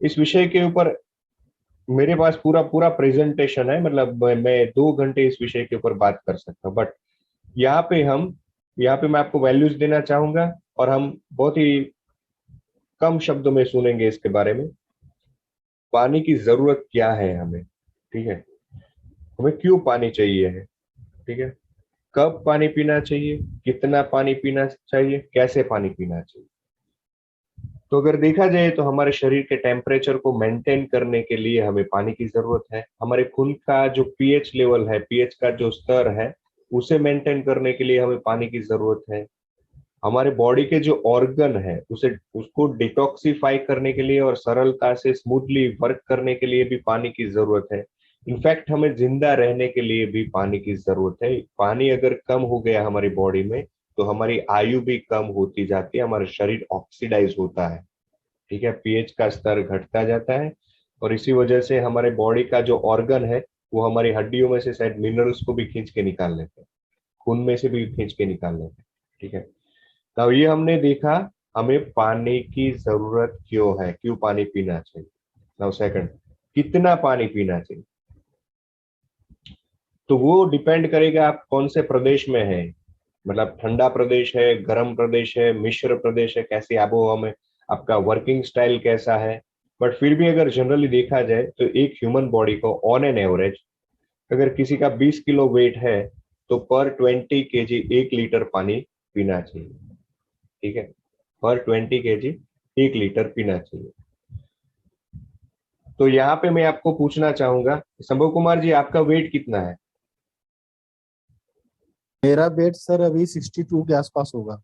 इस विषय के ऊपर मेरे पास पूरा पूरा प्रेजेंटेशन है, मतलब मैं 2 घंटे इस विषय के ऊपर बात कर सकता हूँ। बट यहाँ पे मैं आपको वैल्यूज देना चाहूंगा और हम बहुत ही कम शब्दों में सुनेंगे इसके बारे में। पानी की जरूरत क्या है हमें, ठीक है, हमें क्यों पानी चाहिए है, ठीक है, कब पानी पीना चाहिए, कितना पानी पीना चाहिए, कैसे पानी पीना चाहिए। तो अगर देखा जाए तो हमारे शरीर के टेम्परेचर को मेंटेन करने के लिए हमें पानी की जरूरत है। हमारे खून का जो पीएच लेवल है, पीएच का जो स्तर है, उसे मेंटेन करने के लिए हमें पानी की जरूरत है। हमारे बॉडी के जो ऑर्गन है उसको डिटॉक्सिफाई करने के लिए और सरलता से स्मूथली वर्क करने के लिए भी पानी की जरूरत है। इनफैक्ट हमें जिंदा रहने के लिए भी पानी की जरूरत है। पानी अगर कम हो गया हमारी बॉडी में तो हमारी आयु भी कम होती जाती है, हमारा शरीर ऑक्सीडाइज होता है, ठीक है, पीएच का स्तर घटता जाता है। और इसी वजह से हमारे बॉडी का जो ऑर्गन है वो हमारी हड्डियों में से शायद मिनरल्स को भी खींच के निकाल लेते हैं, खून में से भी खींच के निकाल लेते हैं, ठीक है। तो ये हमने देखा हमें पानी की जरूरत क्यों है, क्यों पानी पीना चाहिए। नाउ सेकंड, कितना पानी पीना चाहिए, तो वो डिपेंड करेगा आप कौन से प्रदेश में है, मतलब ठंडा प्रदेश है, गर्म प्रदेश है, मिश्र प्रदेश है, कैसी आबोहवा में, आपका वर्किंग स्टाइल कैसा है। बट फिर भी अगर जनरली देखा जाए तो एक ह्यूमन बॉडी को ऑन एन एवरेज, अगर किसी का 20 किलो वेट है तो पर 20 kg 1 लीटर पानी पीना चाहिए। ठीक है, पर 20 kg 1 लीटर पीना चाहिए। तो यहाँ पे मैं आपको पूछना चाहूंगा, संभव कुमार जी, आपका वेट कितना है? मेरा वेट सर अभी 62 के आसपास होगा।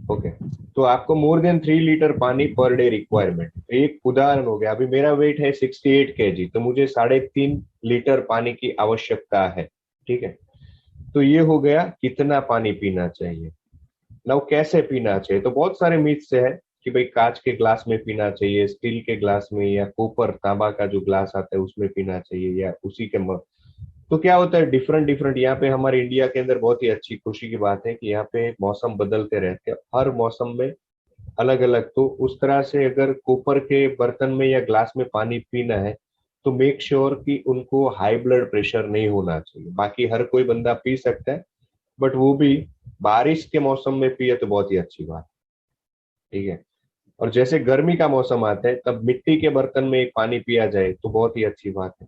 ओके, तो आपको मोर देन 3 लीटर पानी पर डे रिक्वायरमेंट। एक उदाहरण हो गया, अभी मेरा वेट है 68 kg, तो मुझे 3.5 लीटर पानी की आवश्यकता है। ठीक है, तो ये हो गया कितना पानी पीना चाहिए। नाउ कैसे पीना चाहिए, तो बहुत सारे मीथ से है कि भाई कांच के ग्लास में पीना चाहिए, स्टील के ग्लास में, या कॉपर तांबा का जो ग्लास आता है उसमें पीना चाहिए, या उसी के तो क्या होता है डिफरेंट डिफरेंट। यहाँ पे हमारे इंडिया के अंदर बहुत ही अच्छी खुशी की बात है कि यहाँ पे मौसम बदलते रहते हैं, हर मौसम में अलग अलग। तो उस तरह से अगर कॉपर के बर्तन में या ग्लास में पानी पीना है तो मेक श्योर कि उनको हाई ब्लड प्रेशर नहीं होना चाहिए। बाकी हर कोई बंदा पी सकता है, बट वो भी बारिश के मौसम में पिए तो बहुत ही अच्छी बात। ठीक है, और जैसे गर्मी का मौसम आता है तब मिट्टी के बर्तन में एक पानी पिया जाए तो बहुत ही अच्छी बात है।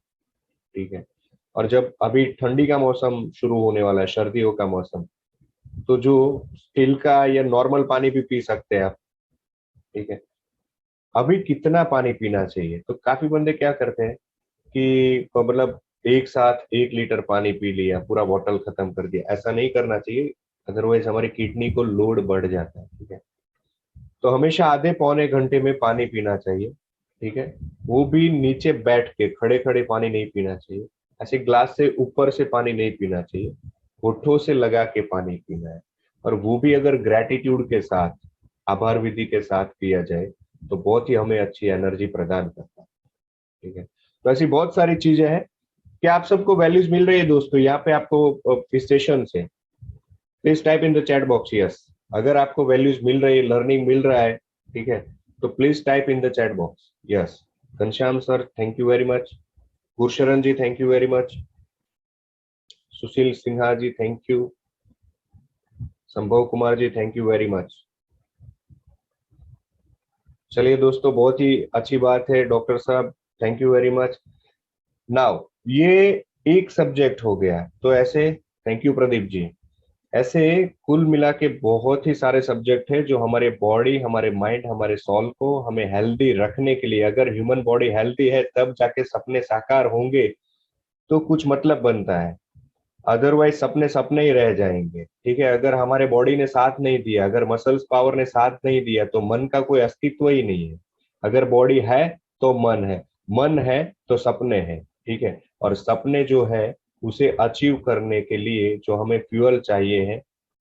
ठीक है, और जब अभी ठंडी का मौसम शुरू होने वाला है, सर्दियों का मौसम, तो जो स्टील का या नॉर्मल पानी भी पी सकते हैं आप। ठीक है, अभी कितना पानी पीना चाहिए, तो काफी बंदे क्या करते हैं कि मतलब एक साथ 1 लीटर पानी पी लिया, पूरा बॉटल खत्म कर दिया। ऐसा नहीं करना चाहिए, अदरवाइज हमारी किडनी को लोड बढ़ जाता है। ठीक है, तो हमेशा आधे पौने घंटे में पानी पीना चाहिए। ठीक है, वो भी नीचे बैठ के, खड़े खड़े पानी नहीं पीना चाहिए, ऐसे ग्लास से ऊपर से पानी नहीं पीना चाहिए, होठों से लगा के पानी पीना है। और वो भी अगर ग्रैटिट्यूड के साथ, आभार विधि के साथ पिया जाए तो बहुत ही हमें अच्छी एनर्जी प्रदान करता है। ठीक है, तो ऐसी बहुत सारी चीजें हैं। क्या आप सबको वैल्यूज मिल रही है दोस्तों? यहाँ पे आपको स्टेशन से please type in the chat box yes, अगर आपको वैल्यूज मिल रही है, लर्निंग मिल रहा है। ठीक है, तो please type in the chat box yes. Ghanshyam sir thank you very much, Gursharan ji thank you very much, Sushil Sinha ji thank you, Sambhav Kumar ji thank you very much. चलिए दोस्तों, बहुत ही अच्छी बात है। डॉक्टर साहब thank you very much. Now ये एक सब्जेक्ट हो गया, तो ऐसे थैंक यू प्रदीप जी। ऐसे कुल मिला के बहुत ही सारे सब्जेक्ट है जो हमारे बॉडी, हमारे माइंड, हमारे सोल को हमें हेल्दी रखने के लिए, अगर ह्यूमन बॉडी हेल्दी है तब जाके सपने साकार होंगे तो कुछ मतलब बनता है, अदरवाइज सपने सपने ही रह जाएंगे। ठीक है, अगर हमारे बॉडी ने साथ नहीं दिया, अगर मसल्स पावर ने साथ नहीं दिया तो मन का कोई अस्तित्व ही नहीं है। अगर बॉडी है तो मन है, मन है तो सपने हैं। ठीक है, और सपने जो है उसे अचीव करने के लिए जो हमें फ्यूल चाहिए है,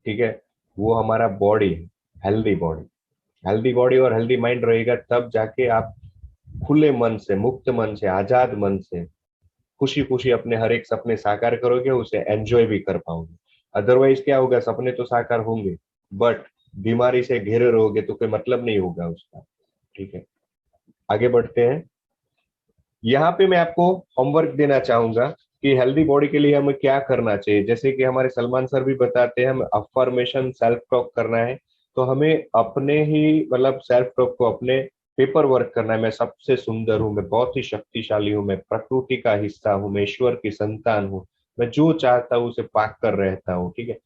ठीक है, वो हमारा बॉडी है। हेल्दी बॉडी, हेल्दी बॉडी और हेल्दी माइंड रहेगा तब जाके आप खुले मन से, मुक्त मन से, आजाद मन से खुशी खुशी अपने हर एक सपने साकार करोगे, उसे एंजॉय भी कर पाओगे। अदरवाइज क्या होगा, सपने तो साकार होंगे बट बीमारी से घिरे रहोगे तो कोई मतलब नहीं होगा उसका। ठीक है, आगे बढ़ते हैं। यहाँ पे मैं आपको होमवर्क देना चाहूंगा कि हेल्दी बॉडी के लिए हमें क्या करना चाहिए। जैसे कि हमारे सलमान सर भी बताते हैं, हमें अफर्मेशन सेल्फ टॉक करना है, तो हमें अपने ही मतलब सेल्फ टॉक को अपने पेपर वर्क करना है। मैं सबसे सुंदर हूँ, मैं बहुत ही शक्तिशाली हूँ, मैं प्रकृति का हिस्सा हूँ, मैं ईश्वर की संतान हूँ, मैं जो चाहता हूँ उसे पाक कर रहता हूँ। ठीक है,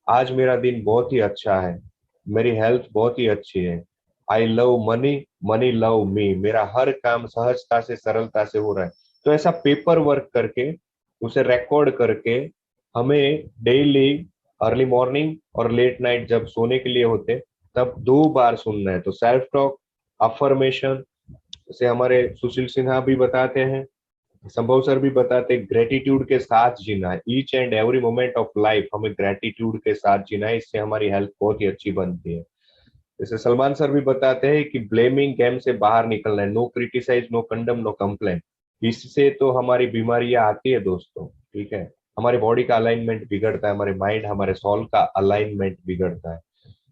आज मेरा दिन बहुत ही अच्छा है, मेरी हेल्थ बहुत ही अच्छी है, I love money, money love me, मेरा हर काम सहजता से, सरलता से हो रहा है। तो ऐसा पेपर वर्क करके, उसे रिकॉर्ड करके हमें डेली अर्ली मॉर्निंग और लेट नाइट जब सोने के लिए होते तब 2 बार सुनना है। तो सेल्फ टॉक, अफर्मेशन, जैसे हमारे सुशील सिन्हा भी बताते हैं, संभव सर भी बताते हैं, ग्रेटिट्यूड के साथ जीना है। Each and every moment of life हमें ग्रेटिट्यूड के साथ जीना है, इससे हमारी हेल्थ बहुत ही अच्छी बनती है। जैसे सलमान सर भी बताते हैं कि ब्लेमिंग गेम से बाहर निकलना है, no criticize, no condemn, no complain. इससे तो हमारी बीमारियां आती है दोस्तों। ठीक है, हमारी बॉडी का अलाइनमेंट बिगड़ता है, हमारे माइंड, हमारे सोल का अलाइनमेंट बिगड़ता है।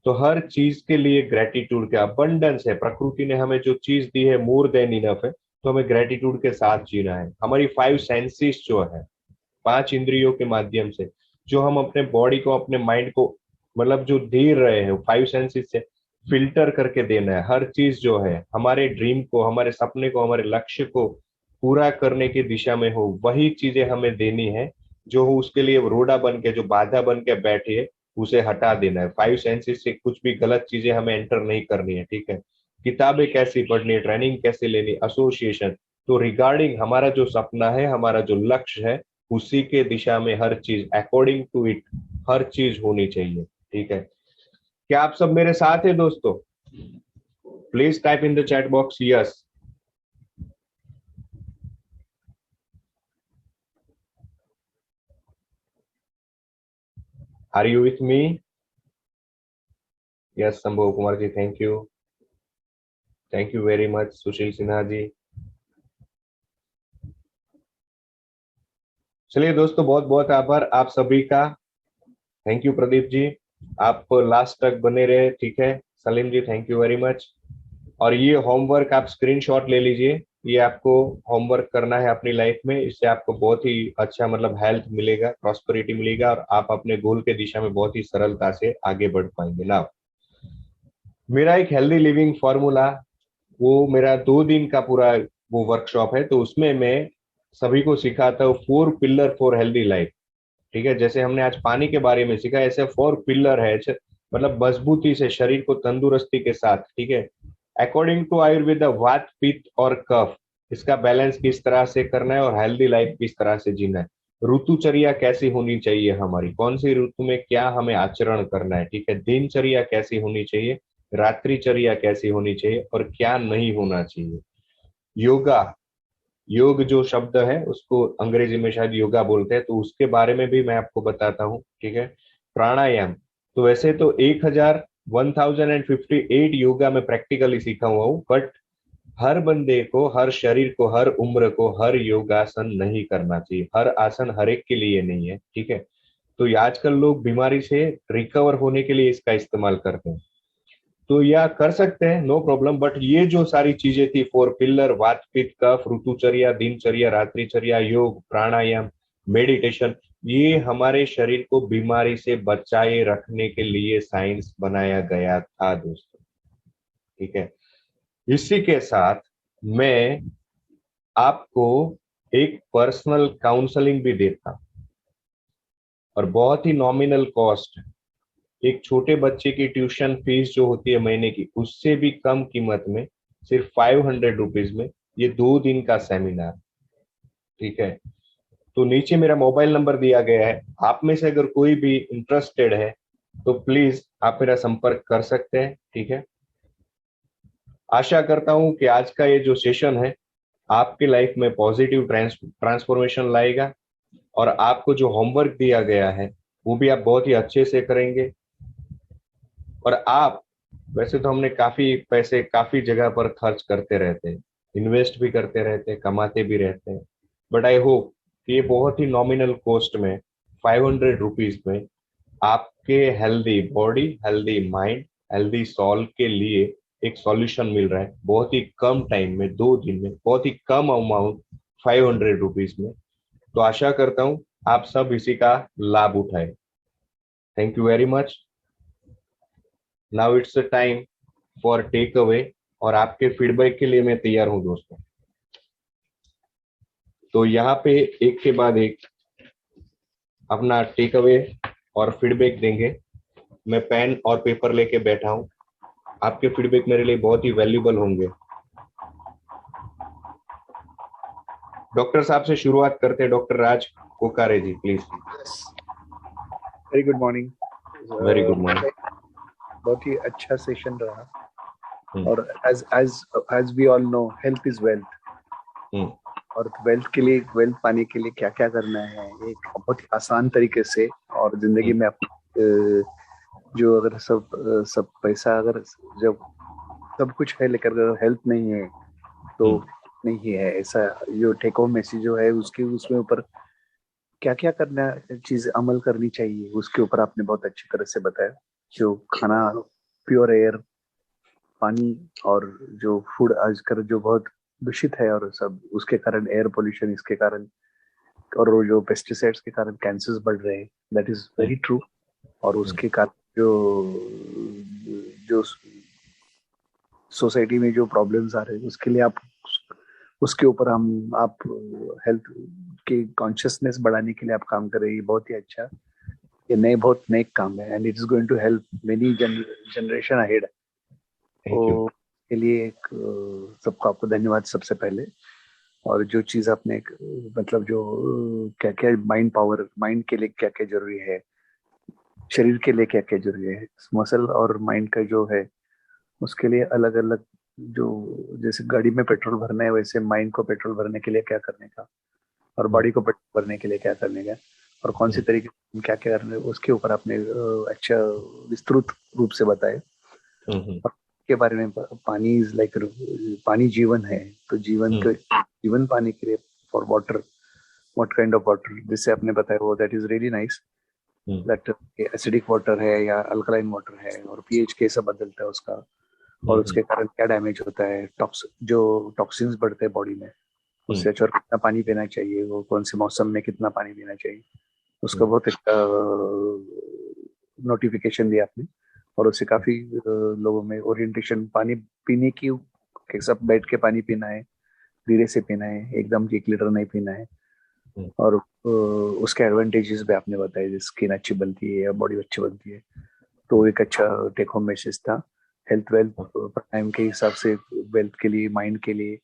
तो हर चीज के लिए ग्रेटिट्यूड के अबंडेंस है, प्रकृति ने हमें जो चीज दी है मोर देन इनफ है, तो हमें ग्रेटिट्यूड के साथ जीना है। हमारी 5 सेंसेस जो है, 5 इंद्रियों के माध्यम से जो हम अपने बॉडी को, अपने माइंड को मतलब जो दे रहे हैं, 5 सेंसेस से फिल्टर करके देना है। हर चीज जो है हमारे ड्रीम को, हमारे सपने को, हमारे लक्ष्य को पूरा करने की दिशा में हो, वही चीजें हमें देनी है। जो हो उसके लिए रोड़ा बन के, जो बाधा बन के बैठी है, उसे हटा देना है। 5 सेंसेस से कुछ भी गलत चीजें हमें एंटर नहीं करनी है, ठीक है। किताबें कैसी पढ़नी है, ट्रेनिंग कैसे लेनी, एसोसिएशन, तो रिगार्डिंग हमारा जो सपना है, हमारा जो लक्ष्य है, उसी के दिशा में हर चीज अकॉर्डिंग टू इट हर चीज होनी चाहिए, ठीक है। क्या आप सब मेरे साथ हैं दोस्तों? Please type in the chat box yes. Are you with me? Yes Sambhav Kumar ji, thank you very much. Sushil Sinha ji, चलिए दोस्तों, बहुत बहुत आभार आप सभी का। थैंक यू प्रदीप जी, आप लास्ट तक बने रहे, ठीक है। सलीम जी, थैंक यू वेरी मच। और ये होमवर्क आप स्क्रीनशॉट ले लीजिए, ये आपको होमवर्क करना है अपनी लाइफ में। इससे आपको बहुत ही अच्छा मतलब हेल्थ मिलेगा, प्रॉस्पेरिटी मिलेगा, और आप अपने गोल के दिशा में बहुत ही सरलता से आगे बढ़ पाएंगे ना। मेरा एक हेल्दी लिविंग फॉर्मूला, वो मेरा 2 दिन का पूरा वो वर्कशॉप है, तो उसमें मैं सभी को सिखाता हूँ 4 पिलर फॉर हेल्दी लाइफ, ठीक है। जैसे हमने आज पानी के बारे में सीखा, ऐसे 4 पिलर है, मतलब मजबूती से शरीर को तंदुरुस्ती के साथ, ठीक है। अकॉर्डिंग टू आयुर्वेद, वात, पित्त और कफ, इसका बैलेंस किस तरह से करना है और हेल्दी लाइफ किस तरह से जीना है। ऋतुचर्या कैसी होनी चाहिए हमारी, कौन सी ऋतु में क्या हमें आचरण करना है, ठीक है। दिनचर्या कैसी होनी चाहिए, रात्रिचर्या कैसी होनी चाहिए और क्या नहीं होना चाहिए। योगा, योग जो शब्द है उसको अंग्रेजी में शायद योगा बोलते हैं, तो उसके बारे में भी मैं आपको बताता हूँ, ठीक है। प्राणायाम, तो वैसे तो 1058 योगा में प्रैक्टिकली सीखा हुआ हूँ, बट हर बंदे को, हर शरीर को, हर उम्र को हर योगासन नहीं करना चाहिए। हर आसन हर एक के लिए नहीं है, ठीक है। तो आजकल लोग बीमारी से रिकवर होने के लिए इसका इस्तेमाल करते हैं, तो यह कर सकते हैं, नो प्रॉब्लम। बट ये जो सारी चीजें थी 4 पिलर, वात, पित्त, कफ, ऋतुचर्या, दिनचर्या, रात्रिचर्या, योग, प्राणायाम, मेडिटेशन, ये हमारे शरीर को बीमारी से बचाए रखने के लिए साइंस बनाया गया था दोस्तों, ठीक है। इसी के साथ मैं आपको एक पर्सनल काउंसलिंग भी देता हूं, और बहुत ही नॉमिनल कॉस्ट है। एक छोटे बच्चे की ट्यूशन फीस जो होती है महीने की, उससे भी कम कीमत में, सिर्फ 500 रुपीज में ये 2 दिन का सेमिनार, ठीक है। तो नीचे मेरा मोबाइल नंबर दिया गया है, आप में से अगर कोई भी इंटरेस्टेड है तो प्लीज आप मेरा संपर्क कर सकते हैं, ठीक है। आशा करता हूं कि आज का ये जो सेशन है आपके लाइफ में पॉजिटिव ट्रांसफॉर्मेशन लाएगा, और आपको जो होमवर्क दिया गया है वो भी आप बहुत ही अच्छे से करेंगे। और आप, वैसे तो हमने काफी पैसे काफी जगह पर खर्च करते रहते हैं, इन्वेस्ट भी करते रहते हैं, कमाते भी रहते हैं, बट आई होप कि ये बहुत ही नॉमिनल कॉस्ट में 500 रुपीज में आपके healthy body, healthy mind, healthy soul के लिए एक सॉल्यूशन मिल रहा है, बहुत ही कम टाइम में, 2 दिन में, बहुत ही कम अमाउंट, 500 रुपीज में। तो आशा करता हूं आप सब इसी का लाभ उठाए। Thank you very much. Now it's a time for takeaway, और आपके फीडबैक के लिए मैं तैयार हूं दोस्तों। तो यहाँ पे एक के बाद एक अपना टेक अवे और फीडबैक देंगे। मैं पेन और पेपर लेके बैठा हूं, आपके फीडबैक मेरे लिए बहुत ही वैल्यूबल होंगे। डॉक्टर साहब से शुरुआत करते हैं, doctor Raj Kokare ji, please. Very good morning. Very good morning. बहुत ही अच्छा सेशन रहा, और as we all know, health is wealth, और वेल्थ के लिए, वेल्थ पाने के लिए क्या क्या करना है एक बहुत ही आसान तरीके से, और जिंदगी में जो अगर सब पैसा, अगर जब सब कुछ है लेकर अगर हेल्थ नहीं है तो नहीं है, ऐसा जो टेक होम मैसेज जो है उसके उसमें ऊपर क्या क्या करना चीज अमल करनी चाहिए, उसके ऊपर आपने बहुत अच्छी तरह से बताया। जो खाना प्योर एयर, पानी और जो फूड आजकल जो बहुत दूषित है और सब उसके कारण एयर पोल्यूशन, इसके कारण और वो जो पेस्टिसाइड्स के कारण कैंसर्स बढ़ रहे हैं, दैट इज वेरी ट्रू। और उसके कारण जो सोसाइटी में जो प्रॉब्लम्स आ रहे हैं उसके लिए आप उसके ऊपर आप हेल्थ के कॉन्शियसनेस बढ़ाने के लिए आप काम कर रहे हैं, ये बहुत ही अच्छा, ये बहुत नेक काम है and it is going to help many generation ahead. तो के लिए एक सबको आपको धन्यवाद सबसे पहले। और जो चीज आपने मतलब जो क्या क्या माइंड के लिए क्या क्या जरूरी है, शरीर के लिए क्या क्या जरूरी है, मसल और माइंड का जो है उसके लिए अलग अलग, जो जैसे गाड़ी में पेट्रोल भरना है वैसे माइंड को पेट्रोल भरने के लिए क्या करने का और बॉडी को पेट्रोल भरने के लिए क्या करने का और कौन सी तरीके से क्या क्या करने, उसके ऊपर आपने अच्छा विस्तृत रूप से बताए। के बारे में पानी इज लाइक पानी जीवन है, तो जीवन पानी के लिए for water, what kind of water, जिससे आपने बताया वो that is really nice, that acidic water है या अल्कलाइन वाटर है और पीएच कैसा बदलता है उसका और उसके कारण क्या डैमेज होता है, जो टॉक्सिन्स बढ़ते हैं बॉडी में, उससे अच्छा कितना पानी पीना चाहिए, वो कौन से मौसम में कितना पानी पीना चाहिए, उसका बहुत अच्छा नोटिफिकेशन दिया आपने। और उससे काफी लोगों में ओरिएंटेशन, पानी पीने की सब बैठ के पानी पीना है, धीरे से पीना है, एकदम 1 लीटर नहीं पीना है। और उसके एडवांटेजेस भी आपने बताए, जैसे स्किन अच्छी बनती है या बॉडी अच्छी बनती है, तो एक अच्छा टेक होम मैसेज था। हेल्थ वेल्थ प्राणायाम के हिसाब से वेल्थ के लिए, माइंड के लिए,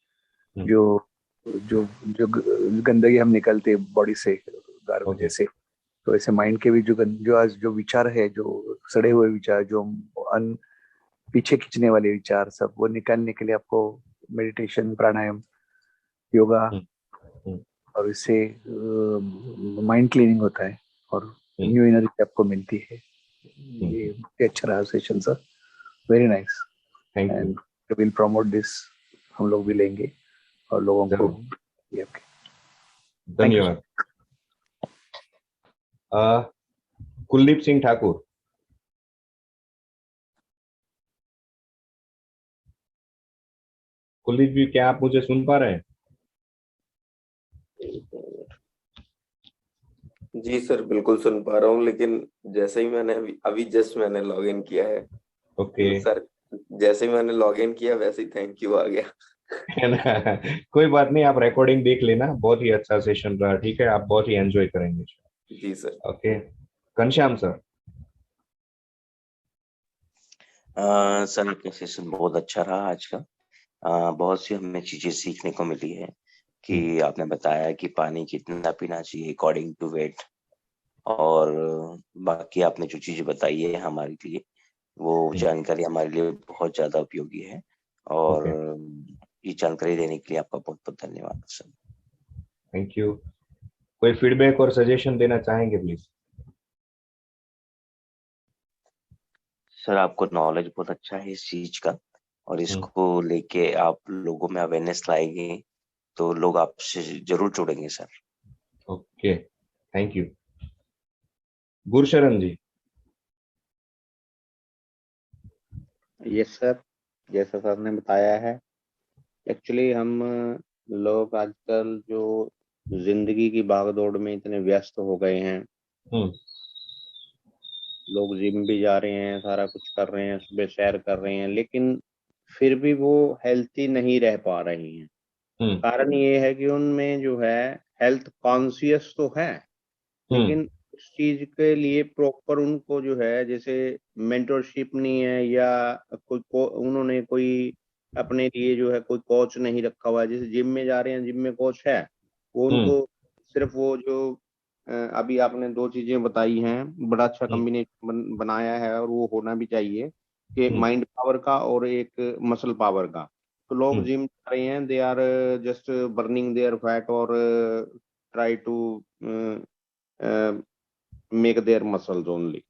जो जो जो गंदगी हम निकलते बॉडी से गार्बेज से, तो ऐसे माइंड के भी जो आज जो विचार है, जो सड़े हुए विचार, जो पीछे खींचने वाले विचार, सब वो निकालने के लिए आपको मेडिटेशन, प्राणायाम, योगा और इससे माइंड क्लीनिंग होता है और न्यू एनर्जी आपको मिलती है। ये बहुत अच्छा रहा session sir, very nice, and will promote this, हम लोग भी लेंगे और लोगों को। धन्यवाद। कुलदीप सिंह ठाकुर। कुलदीप जी, क्या आप मुझे सुन पा रहे हैं? जी सर, बिल्कुल सुन पा रहा हूँ, लेकिन जैसे ही मैंने अभी जस्ट मैंने लॉग इन किया है। ओके सर, जैसे ही मैंने लॉग इन किया वैसे ही थैंक यू आ गया। है ना, कोई बात नहीं, आप रिकॉर्डिंग देख लेना, बहुत ही अच्छा सेशन रहा, ठीक है, आप बहुत ही एंजॉय करेंगे। जी sir. Okay, Ghanshyam sir. Sir, आपका सेशन बहुत अच्छा रहा आज का। बहुत सी हमें चीजें सीखने को मिली है कि आपने बताया कि पानी कितना पीना चाहिए अकॉर्डिंग टू वेट, और बाकी आपने जो चीजें बताई है हमारे लिए, वो जानकारी हमारे लिए बहुत ज्यादा उपयोगी है, और ये जानकारी देने के लिए आपका बहुत बहुत धन्यवाद सर। Thank you. कोई फीडबैक और सजेशन देना चाहेंगे प्लीज? सर, आपको नॉलेज बहुत अच्छा है इस चीज का, और इसको लेके आप लोगों में अवेयरनेस लाएंगे तो लोग आपसे जरूर जुड़ेंगे sir. Okay, thank you. Gursharan ji. Yes sir, जैसा सर ने बताया है, एक्चुअली हम लोग आजकल जो जिंदगी की भागदौड़ में इतने व्यस्त हो गए हैं, लोग जिम भी जा रहे हैं, सारा कुछ कर रहे हैं, सुबह सैर कर रहे हैं, लेकिन फिर भी वो हेल्थी नहीं रह पा रही हैं। कारण ये है कि उनमें जो है हेल्थ कॉन्शियस तो है, लेकिन उस चीज के लिए प्रॉपर उनको जो है, जैसे मेंटरशिप नहीं है या उन्होंने कोई अपने लिए जो है कोई कोच नहीं रखा हुआ है। जैसे जिम में जा रहे हैं, जिम में कोच है, वो उनको सिर्फ वो जो अभी आपने 2 चीजें बताई हैं, बड़ा अच्छा कॉम्बिनेशन बनाया है, और वो होना भी चाहिए कि माइंड पावर का और एक मसल पावर का। तो लोग जिम जा रहे हैं, they are just burning their fat और try to make their muscles only.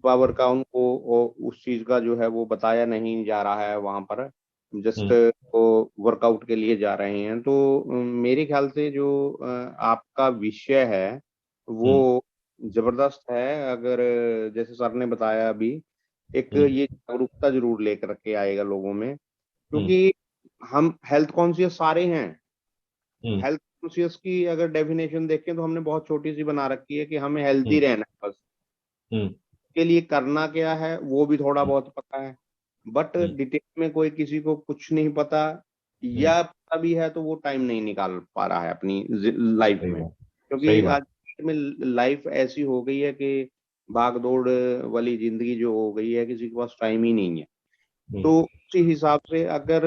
Power का उनको उस चीज का जो है वो बताया नहीं जा रहा है वहां पर, जस्ट वो वर्कआउट के लिए जा रहे हैं। तो मेरे ख्याल से जो आपका विषय है वो जबरदस्त है। अगर जैसे सर ने बताया अभी एक ये जागरूकता जरूर लेकर के आएगा लोगों में, क्योंकि हम हेल्थ कॉन्शियस सारे हैं। हेल्थ कॉन्शियस की अगर डेफिनेशन देखें तो हमने बहुत छोटी सी बना रखी है कि हमें हेल्दी रहना है बस। के लिए करना क्या है वो भी थोड़ा बहुत पता है, बट डिटेल में कोई किसी को कुछ नहीं पता, या पता भी है तो वो टाइम नहीं निकाल पा रहा है अपनी लाइफ में, क्योंकि आज में लाइफ ऐसी हो गई है कि भाग दौड़ वाली जिंदगी जो हो गई है, किसी के पास टाइम ही नहीं है। तो उसी हिसाब से अगर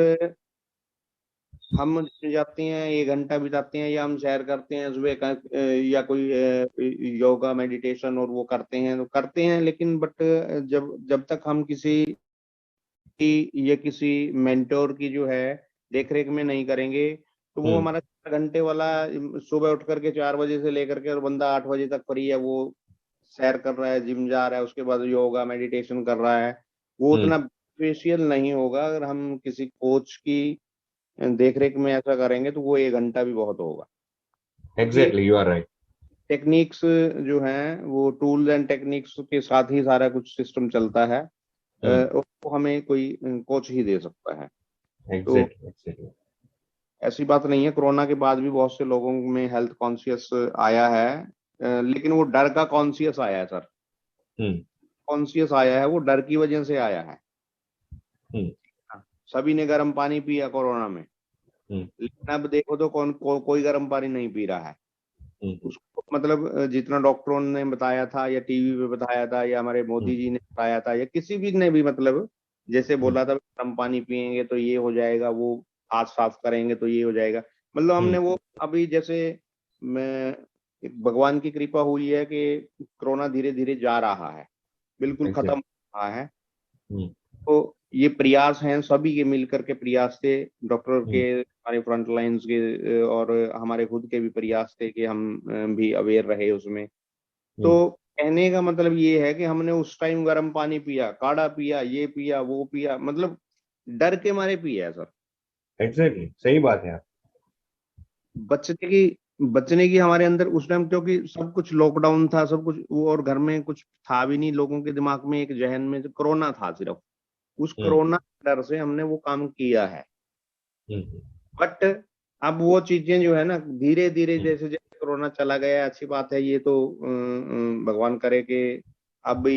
हम जाते हैं, 1 घंटा बिताते हैं, या हम सैर करते हैं सुबह का, या कोई योगा मेडिटेशन और वो करते हैं तो करते हैं, लेकिन बट जब तक हम किसी या किसी मेंटोर की जो है देख रेख में नहीं करेंगे, तो वो हमारा 4 घंटे वाला सुबह उठ करके 4 बजे से लेकर के और बंदा 8 बजे तक फ्री है, वो सैर कर रहा है, जिम जा रहा है, उसके बाद योगा मेडिटेशन कर रहा है, वो उतना बेनिफिशियल नहीं होगा। अगर हम किसी कोच की देख रेख में ऐसा करेंगे तो वो 1 घंटा भी बहुत होगा। Exactly, you are right. Techniques जो हैं वो टूल्स एंड टेक्निक्स के साथ ही सारा कुछ सिस्टम चलता है, वो हमें कोई कोच ही दे सकता है। exactly. ऐसी बात नहीं है, कोरोना के बाद भी बहुत से लोगों में हेल्थ कॉन्शियस आया है, लेकिन वो डर का कॉन्शियस आया है सर। कॉन्शियस आया है वो डर की वजह से आया है। सभी ने गर्म पानी पिया कोरोना में, लेकिन अब देखो तो कोई गर्म पानी नहीं पी रहा है। उसको मतलब जितना डॉक्टरों ने बताया था या टीवी पे बताया था या हमारे मोदी जी ने बताया था या किसी भी ने भी मतलब जैसे बोला था गर्म पानी पिएंगे तो ये हो जाएगा, वो हाथ साफ करेंगे तो ये हो जाएगा, मतलब हमने वो अभी जैसे भगवान की कृपा हुई है कि कोरोना धीरे धीरे जा रहा है, बिल्कुल खत्म हो रहा है। तो ये प्रयास हैं सभी के मिलकर के प्रयास थे, डॉक्टर के, हमारे फ्रंट लाइन्स के और हमारे खुद के भी प्रयास थे कि हम भी अवेयर रहे उसमें। तो कहने का मतलब ये है कि हमने उस टाइम गर्म पानी पिया, काढ़ा पिया, ये पिया, वो पिया, मतलब डर के मारे पिया है सर। एग्जैक्टली, सही बात है। बचने की हमारे अंदर उस टाइम, क्योंकि सब कुछ लॉकडाउन था, सब कुछ वो, और घर में कुछ था भी नहीं, लोगों के दिमाग में एक जहन में कोरोना था सिर्फ, उस कोरोना डर से हमने वो काम किया है। बट अब वो चीजें जो है ना धीरे धीरे जैसे जैसे कोरोना चला गया, अच्छी बात है, ये तो भगवान करे कि अब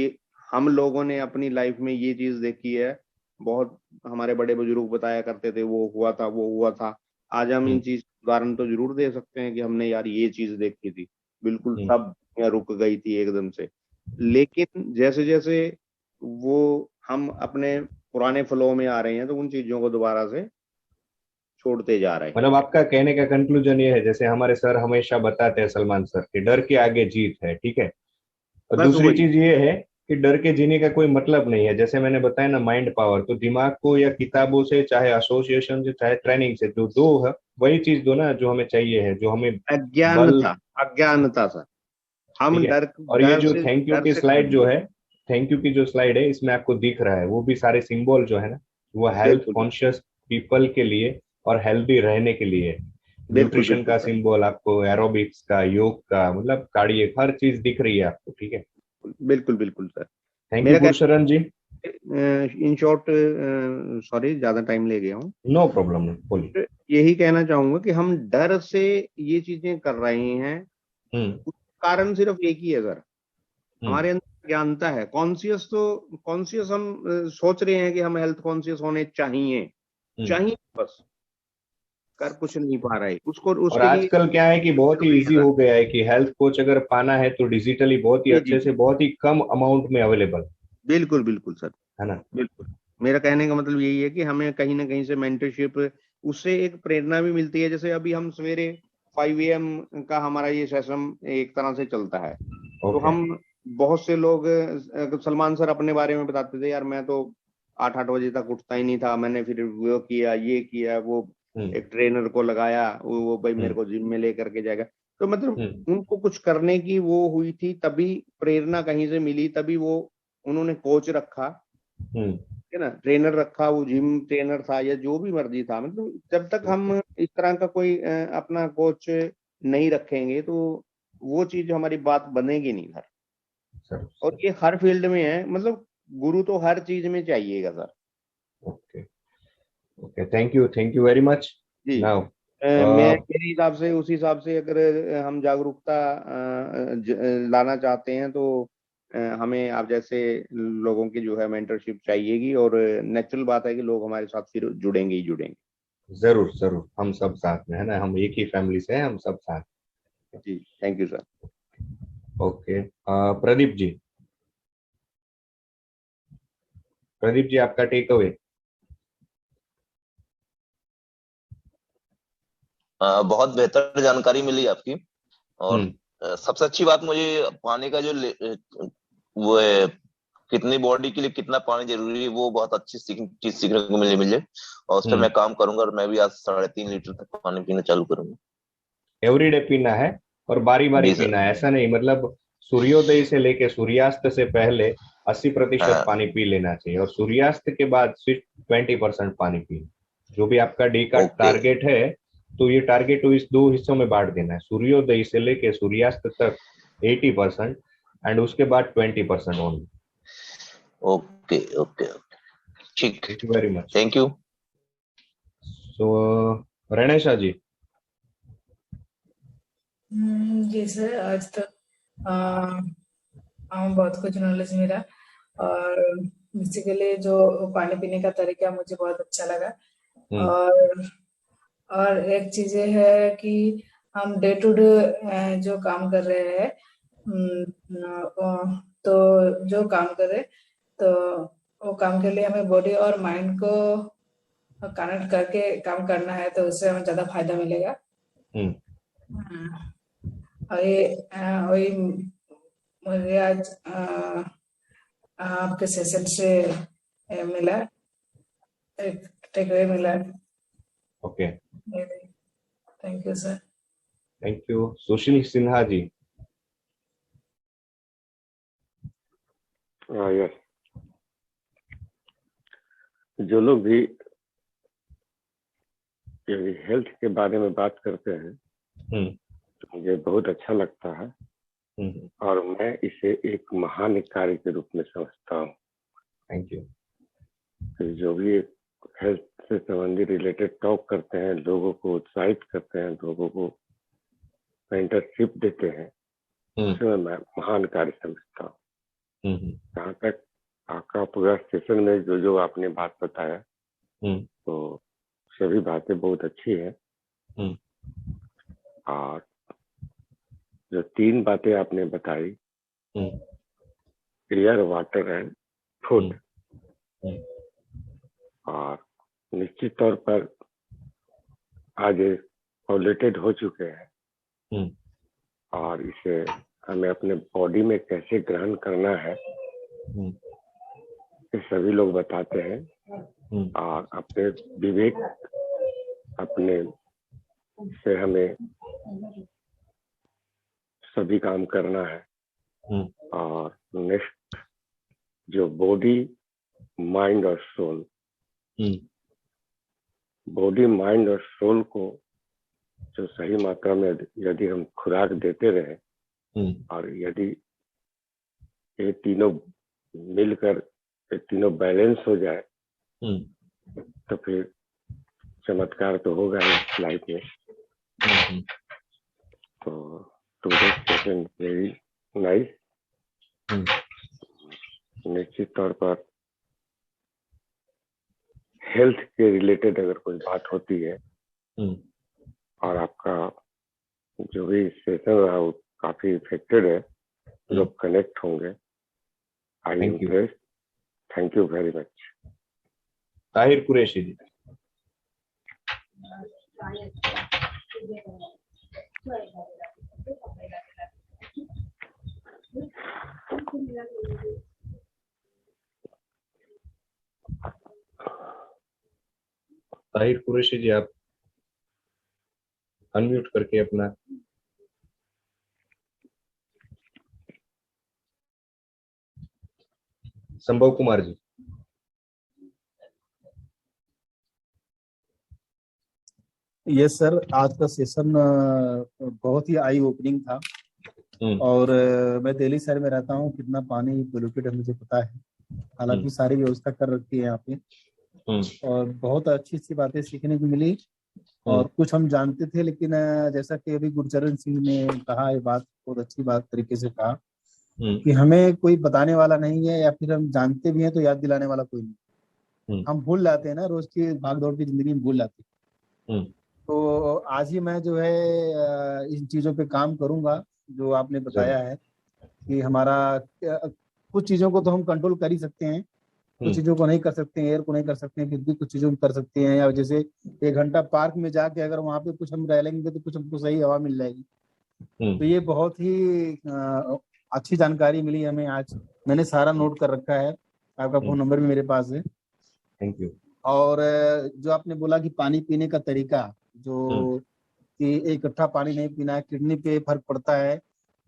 हम लोगों ने अपनी लाइफ में ये चीज देखी है, बहुत हमारे बड़े बुजुर्ग बताया करते थे वो हुआ था वो हुआ था, आज हम इन चीज उदाहरण तो जरूर दे सकते हैं कि हमने यार ये चीज देखी थी, बिल्कुल सब रुक गई थी एकदम से। लेकिन जैसे जैसे वो हम अपने पुराने फ्लो में आ रहे हैं तो उन चीजों को दोबारा से छोड़ते जा रहे हैं। मतलब आपका कहने का कंक्लूजन ये है, जैसे हमारे सर हमेशा बताते हैं, सलमान सर, कि डर के आगे जीत है, ठीक है। और दूसरी चीज ये है कि डर के जीने का कोई मतलब नहीं है। जैसे मैंने बताया ना, माइंड पावर, तो दिमाग को या किताबों से, चाहे एसोसिएशन से, चाहे ट्रेनिंग से, जो दो है वही चीज दो ना जो हमें चाहिए है, जो हमें अज्ञानता सर, हम डर। और ये जो थैंक यू की स्लाइड जो है, थैंक यू की जो स्लाइड है, इसमें आपको दिख रहा है वो भी सारे सिंबल जो है ना, वो हेल्थ कॉन्शियस पीपल के लिए और हेल्दी रहने के लिए। न्यूट्रिशन का सिंबल आपको, एरोबिक्स का, योग का, मतलब कार्डियक, हर चीज दिख रही है आपको, ठीक है। बिल्कुल बिल्कुल sir. Thank you Gursharan ji. In short, sorry ज्यादा टाइम ले गया हूँ। नो प्रॉब्लम, बोलिए। यही कहना चाहूंगा कि हम डर से ये चीजें कर रहे हैं, कारण सिर्फ एक ही है सर, हमारे अंदर ज्ञानता है। कॉन्शियस हम सोच रहे हैं कि हम हेल्थ कॉन्शियस होने चाहिए बस, कर कुछ नहीं पा रहे उसको। और आजकल क्या है कि बहुत ही इजी हो गया है कि हेल्थ कोच अगर पाना है तो डिजिटली बहुत ही अच्छे से, बहुत ही कम अमाउंट में अवेलेबल। बिल्कुल बिल्कुल सर, है ना। बिल्कुल, मेरा कहने का मतलब यही है कि हमें कहीं ना कहीं से मेंटरशिप, उससे एक प्रेरणा भी मिलती है। जैसे अभी हम सवेरे 5 AM का हमारा ये सेशन एक तरह से चलता है, तो हम बहुत से लोग, सलमान सर अपने बारे में बताते थे, यार मैं तो 8 बजे तक उठता ही नहीं था, मैंने फिर वो किया, ये किया, वो एक ट्रेनर को लगाया, वो भाई मेरे को जिम में लेकर के जाएगा। तो मतलब उनको कुछ करने की वो हुई थी, तभी प्रेरणा कहीं से मिली, तभी वो उन्होंने कोच रखा, है ना, ट्रेनर रखा, वो जिम ट्रेनर था या जो भी मर्जी था। मतलब जब तक हम इस तरह का कोई अपना कोच नहीं रखेंगे तो वो चीज हमारी बात बनेगी नहीं सर। और ये हर फील्ड में है, मतलब गुरु तो हर चीज में चाहिएगा sir. Okay okay, thank you very much. जी नाउ मेरे हिसाब से, उस हिसाब से अगर हम जागरूकता लाना चाहते हैं तो हमें आप जैसे लोगों की जो है मेंटरशिप चाहिएगी, और नेचुरल बात है कि लोग हमारे साथ फिर जुड़ेंगे ही जुड़ेंगे। जरूर जरूर, हम सब साथ में है ना, हम एक ही फैमिली से हैं, हम सब साथ। जी thank you sir. Okay, Pradeep ji आपका टेक अवे। बहुत बेहतर जानकारी मिली आपकी, और सबसे अच्छी बात मुझे पानी का जो वो है, कितनी बॉडी के लिए कितना पानी जरूरी है, वो बहुत अच्छी चीज सीखने को मिली मुझे, और उस पर मैं काम करूंगा, और मैं भी आज 3.5 लीटर तक पानी पीना चालू करूंगा। एवरीडे पीना है और बारी बारी पीना है, ऐसा नहीं, मतलब सूर्योदय से लेके सूर्यास्त से पहले 80% पानी पी लेना चाहिए, और सूर्यास्त के बाद सिर्फ 20% पानी पीना। जो भी आपका डे का टारगेट है, तो ये टारगेट को इस 2 हिस्सों में बांट देना है, सूर्योदय से लेके सूर्यास्त तक 80% एंड उसके बाद 20% ओनली। ओके ओके ओके, ठीक, thank you very much. Thank you. So Ranesha ji. जी सर, आज तो बहुत कुछ नॉलेज मिला, और बेसिकली जो पानी पीने का तरीका मुझे बहुत अच्छा लगा। और एक चीज है कि हम डे टू डे जो काम कर रहे हैं, तो जो काम करे, तो वो काम के लिए हमें बॉडी और माइंड को कनेक्ट करके काम करना है, तो उससे हमें ज्यादा फायदा मिलेगा। वही मुझे आज आपके सेशन से मिला, एक टेकअवे मिला। Okay, thank you sir. Thank you. Sushil Sinha ji. Yes, जो लोग भी हेल्थ के बारे में बात करते हैं, तो मुझे बहुत अच्छा लगता है, और मैं इसे एक महान कार्य के रूप में समझता हूँ। Thank you. जो भी हेल्थ से संबंधित रिलेटेड टॉक करते हैं, लोगों को उत्साहित करते हैं, लोगों को मेंटरशिप देते हैं, उसे मैं महान कार्य समझता हूँ। जहाँ तक आपका पूरा सेशन में जो जो आपने बात बताया, तो सभी बातें बहुत अच्छी है, और जो 3 बातें आपने बताई, एयर, वाटर एंड फूड, और निश्चित तौर पर आज पॉल्यूटेड हो चुके हैं, और इसे हमें अपने बॉडी में कैसे ग्रहण करना है, ये सभी लोग बताते हैं, और अपने विवेक अपने से हमें सभी काम करना है। और नेक्स्ट, जो बॉडी, माइंड और सोल, बॉडी, माइंड और सोल को जो सही मात्रा में यदि हम खुराक देते रहे, और यदि ये तीनों मिलकर, ये तीनों बैलेंस हो जाए, तो फिर चमत्कार तो होगा ही लाइफ में। तो टुडे's session very nice। निश्चित तौर पर हेल्थ के रिलेटेड अगर कोई बात होती है, और आपका जो भी सेशन रहा वो काफी इफेक्टेड है, लोग कनेक्ट होंगे। I am impressed, thank you very much. Tahir Qureshi ji. Tahir Qureshi ji, आप अनम्यूट करके अपना संभव कुमार जी। यस सर, आज का सेशन बहुत ही आई ओपनिंग था, और मैं दिल्ली शहर में रहता हूँ, कितना पानी पोल्यूटेड है मुझे पता है। हालांकि सारी व्यवस्था कर रखी है यहाँ पे, और बहुत अच्छी अच्छी बातें सीखने को मिली। और कुछ हम जानते थे, लेकिन जैसा कि अभी गुरचरण सिंह ने कहा, ये बात बहुत अच्छी बात तरीके से कहा कि हमें कोई बताने वाला नहीं है, या फिर हम जानते भी हैं तो याद दिलाने वाला कोई नहीं। हम भूल जाते हैं ना, रोज की भागदौड़ की जिंदगी में भूल जाते हैं। तो आज ही मैं जो है इन चीजों पे काम करूंगा जो आपने बताया है, कि हमारा कुछ चीजों को तो हम कंट्रोल कर ही सकते हैं, कुछ चीजों को नहीं कर सकते हैं, एयर को नहीं कर सकते हैं, फिर भी कुछ चीजों को कर सकते हैं। या जैसे 1 घंटा पार्क में जाके अगर वहां पे कुछ हम टहलेंगे तो कुछ हमको सही हवा मिल जाएगी। तो ये बहुत ही अच्छी जानकारी मिली हमें आज। मैंने सारा नोट कर रखा है, आपका फोन नंबर भी मेरे पास है। Thank you. और जो आपने बोला कि पानी पीने का तरीका, जो कि इकट्ठा पानी नहीं पीना है, किडनी पे फर्क पड़ता है।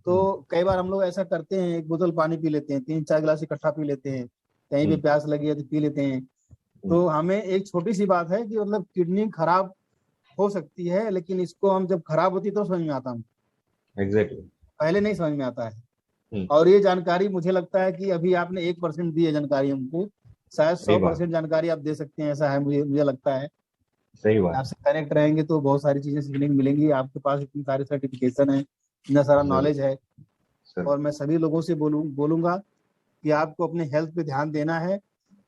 तो कई बार हम लोग ऐसा करते हैं, 1 बोतल पानी पी लेते हैं, 3-4 गिलास इकट्ठा पी लेते हैं, कहीं भी प्यास लगी है तो पी लेते हैं। तो हमें एक छोटी सी बात है कि मतलब किडनी खराब हो सकती है, लेकिन इसको हम जब खराब होती तो समझ में आता है। एग्जैक्टली। पहले नहीं समझ में आता है। और ये जानकारी मुझे लगता है कि अभी आपने 1% दी है जानकारी हमको, शायद 100% जानकारी आप दे सकते हैं, ऐसा है मुझे लगता है। सही बात। आपसे कनेक्ट रहेंगे तो बहुत सारी चीजें सीखने को मिलेंगी। आपके पास इतनी सारी सर्टिफिकेशन है, इतना सारा नॉलेज है। और मैं सभी लोगों से बोलूंगा कि आपको अपने हेल्थ पे ध्यान देना है।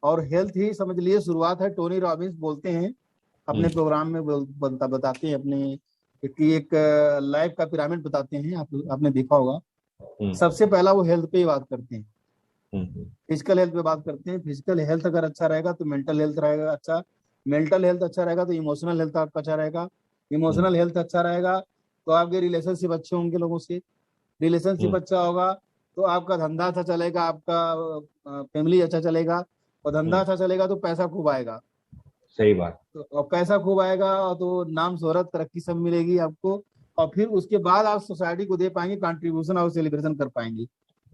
और हेल्थ ही समझ लिए शुरुआत है। टोनी रॉबिन्स बोलते हैं अपने प्रोग्राम में, बताते हैं अपने कि एक लाइफ का पिरामिड बताते हैं, आपने देखा होगा। सबसे पहला वो हेल्थ पे ही बात करते हैं, फिजिकल हेल्थ पे बात करते हैं। फिजिकल हेल्थ अगर अच्छा रहेगा तो मेंटल हेल्थ रहेगा अच्छा, मेंटल हेल्थ अच्छा रहेगा तो इमोशनल हेल्थ आपका अच्छा रहेगा, इमोशनल हेल्थ अच्छा रहेगा तो आपके रिलेशनशिप अच्छे होंगे लोगों से, रिलेशनशिप अच्छा होगा तो आपका धंधा अच्छा चलेगा, आपका फैमिली अच्छा चलेगा, और धंधा अच्छा चलेगा तो पैसा खूब आएगा। सही बात। तो और पैसा खूब आएगा तो नाम शोहरत तरक्की सब मिलेगी आपको, और फिर उसके बाद आप सोसाइटी को दे पाएंगे कंट्रीब्यूशन और सेलिब्रेशन कर पाएंगे।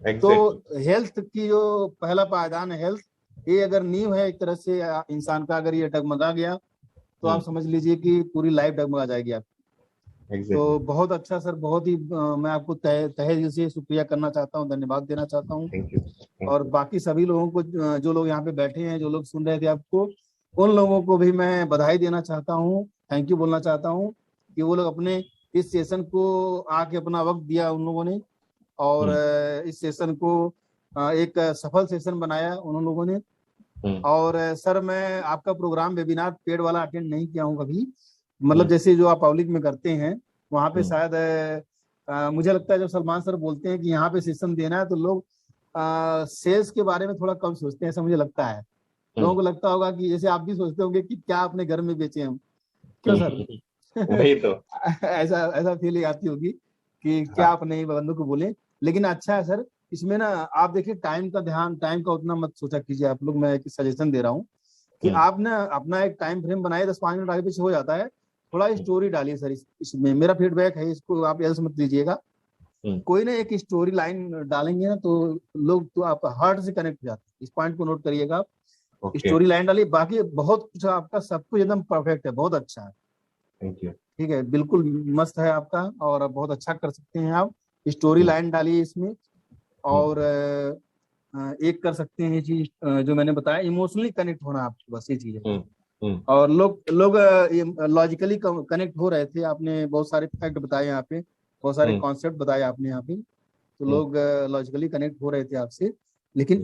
तो हेल्थ की जो पहला पायदान है हेल्थ, ये अगर नींव है एक तरह से इंसान का, अगर ये डगमगा गया तो आप समझ लीजिए कि पूरी लाइफ डगमगा जाएगी आपकी। तो बहुत अच्छा सर, बहुत ही मैं आपको तहे दिल से शुक्रिया करना चाहता हूँ, धन्यवाद देना चाहता हूँ। और बाकी सभी लोगों को, जो लोग यहाँ पे बैठे हैं, जो लोग सुन रहे थे आपको, उन लोगों को भी मैं बधाई देना चाहता हूँ, थैंक यू बोलना चाहता हूँ कि वो लोग अपने इस सेशन को आके अपना वक्त दिया उन लोगों ने, और इस सेशन को एक सफल सेशन बनाया उन लोगों ने। और सर मैं आपका प्रोग्राम वेबिनार पेड वाला अटेंड नहीं किया हूँ कभी, मतलब जैसे जो आप पब्लिक में करते हैं वहाँ पे शायद मुझे लगता है जब सलमान सर बोलते हैं कि यहाँ पे सेशन देना है तो लोग सेल्स के बारे में थोड़ा कम सोचते हैं, ऐसा मुझे लगता है। लोगों को लगता होगा कि जैसे आप भी सोचते होंगे कि क्या अपने घर में बेचे हम, क्यों सर? वही तो ऐसा फीलिंग आती होगी कि क्या अपने बंदों को बोले। लेकिन अच्छा है सर, इसमें ना आप देखिए टाइम का उतना मत सोचा कीजिए आप लोग। मैं एक सजेशन दे रहा हूँ कि आप ना अपना एक टाइम फ्रेम बनाए, 10-5 मिनट आगे पीछे हो जाता है, थोड़ा स्टोरी डालिए सर इसमें। मेरा फीडबैक है, इसको आप ऐसे मत लीजिएगा। कोई ना एक स्टोरी लाइन डालेंगे ना तो लोग, तो आप हार्ट से कनेक्ट हो जाते हैं। इस पॉइंट को नोट करिएगा। स्टोरी लाइन डालिए, बाकी बहुत कुछ आपका सब कुछ एकदम परफेक्ट है, बहुत अच्छा है। Thank you. ठीक है, बिल्कुल मस्त है आपका, और बहुत अच्छा कर सकते हैं आप। स्टोरी लाइन डालिए इसमें, और एक कर सकते हैं ये चीज जो मैंने बताया, इमोशनली कनेक्ट होना आपको, बस ये चीज है। और लोग लॉजिकली कनेक्ट हो रहे थे। आपने बहुत सारे फैक्ट बताए यहाँ पे, बहुत सारे कॉन्सेप्ट बताए आपने यहाँ पे, तो लोग लॉजिकली कनेक्ट हो रहे थे आपसे। लेकिन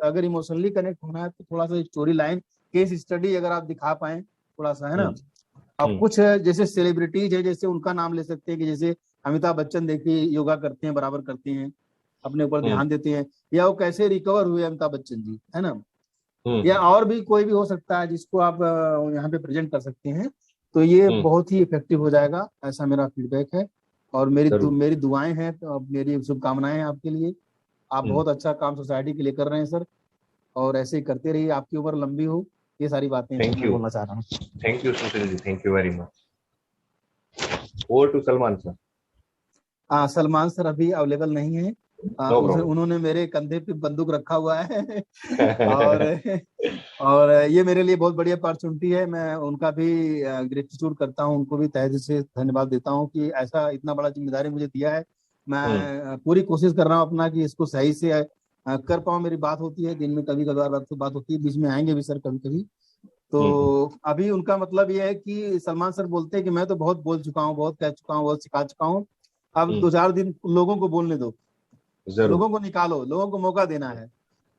अगर इमोशनली कनेक्ट होना है तो थोड़ा सा स्टोरी लाइन, केस स्टडी अगर आप दिखा पाए थोड़ा सा, है ना। अब कुछ जैसे सेलिब्रिटीज है, जैसे उनका नाम ले सकते हैं कि जैसे अमिताभ बच्चन देखिए योगा करते हैं, बराबर करते हैं, अपने ऊपर ध्यान देते हैं, या वो कैसे रिकवर हुए अमिताभ बच्चन जी, है ना। या और भी कोई भी हो सकता है जिसको आप यहाँ पे प्रेजेंट कर सकते हैं, तो ये बहुत ही इफेक्टिव हो जाएगा, ऐसा मेरा फीडबैक है। और मेरी दुआएं हैं, तो मेरी शुभकामनाएं हैं आपके लिए। आप बहुत अच्छा काम सोसाइटी के लिए कर रहे हैं सर, और ऐसे ही करते रहिए, आपकी उम्र लंबी हो। ये सारी बातें मैं बोलना चाह रहा हूँ। Thank you Sushil ji, thank you very much. Over to Salman sir. Salman sir अभी अवेलेबल नहीं है। उन्होंने मेरे कंधे पे बंदूक रखा हुआ है और ये मेरे लिए बहुत बड़ी अपॉर्चुनिटी है। मैं उनका भी ग्रेटिट्यूड करता हूँ, उनको भी तहे दिल से धन्यवाद देता हूँ कि ऐसा इतना बड़ा जिम्मेदारी मुझे दिया है। मैं पूरी कोशिश कर रहा हूँ अपना कि इसको सही से कर पाऊँ, मेरी बात होती है दिन में, कभी कभार बात होती है, बीच में आएंगे भी सर कभी कभी। तो अभी उनका मतलब ये है कि सलमान सर बोलते हैं कि मैं तो बहुत बोल चुका हूँ, बहुत कह चुका हूँ, बहुत सिखा चुका हूँ, अब 2-4 दिन लोगों को बोलने दो, लोगों को निकालो, लोगों को मौका देना है।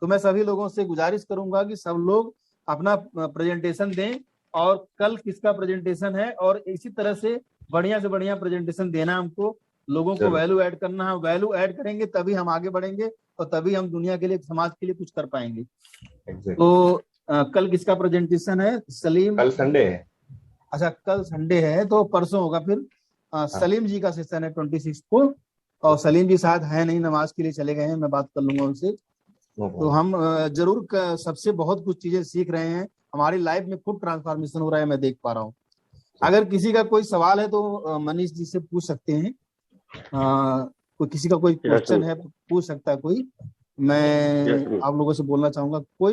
तो मैं सभी लोगों से गुजारिश करूंगा कि सब लोग अपना प्रेजेंटेशन दें, और कल किसका प्रेजेंटेशन है, और इसी तरह से बढ़िया से बढ़िया प्रेजेंटेशन देना हमको, लोगों को वैल्यू ऐड करना है। वैल्यू ऐड करेंगे तभी हम आगे बढ़ेंगे, और तभी हम दुनिया के लिए, समाज के लिए कुछ कर पाएंगे। तो कल किसका प्रेजेंटेशन है? सलीम। कल संडे है। अच्छा, कल संडे है तो परसों होगा फिर। सलीम जी का सेशन है 26 को, और सलीम जी शायद है नहीं, नमाज के लिए चले गए हैं, मैं बात कर लूंगा उनसे। तो हम जरूर सबसे बहुत कुछ चीजें सीख रहे हैं, हमारी लाइफ में खूब ट्रांसफॉर्मेशन हो रहा है, मैं देख पा रहा हूँ। अगर किसी का कोई सवाल है तो मनीष जी से पूछ सकते हैं, कोई किसी का कोई क्वेश्चन है पूछ सकता है कोई। मैं आप लोगों से बोलना चाहूंगा, कोई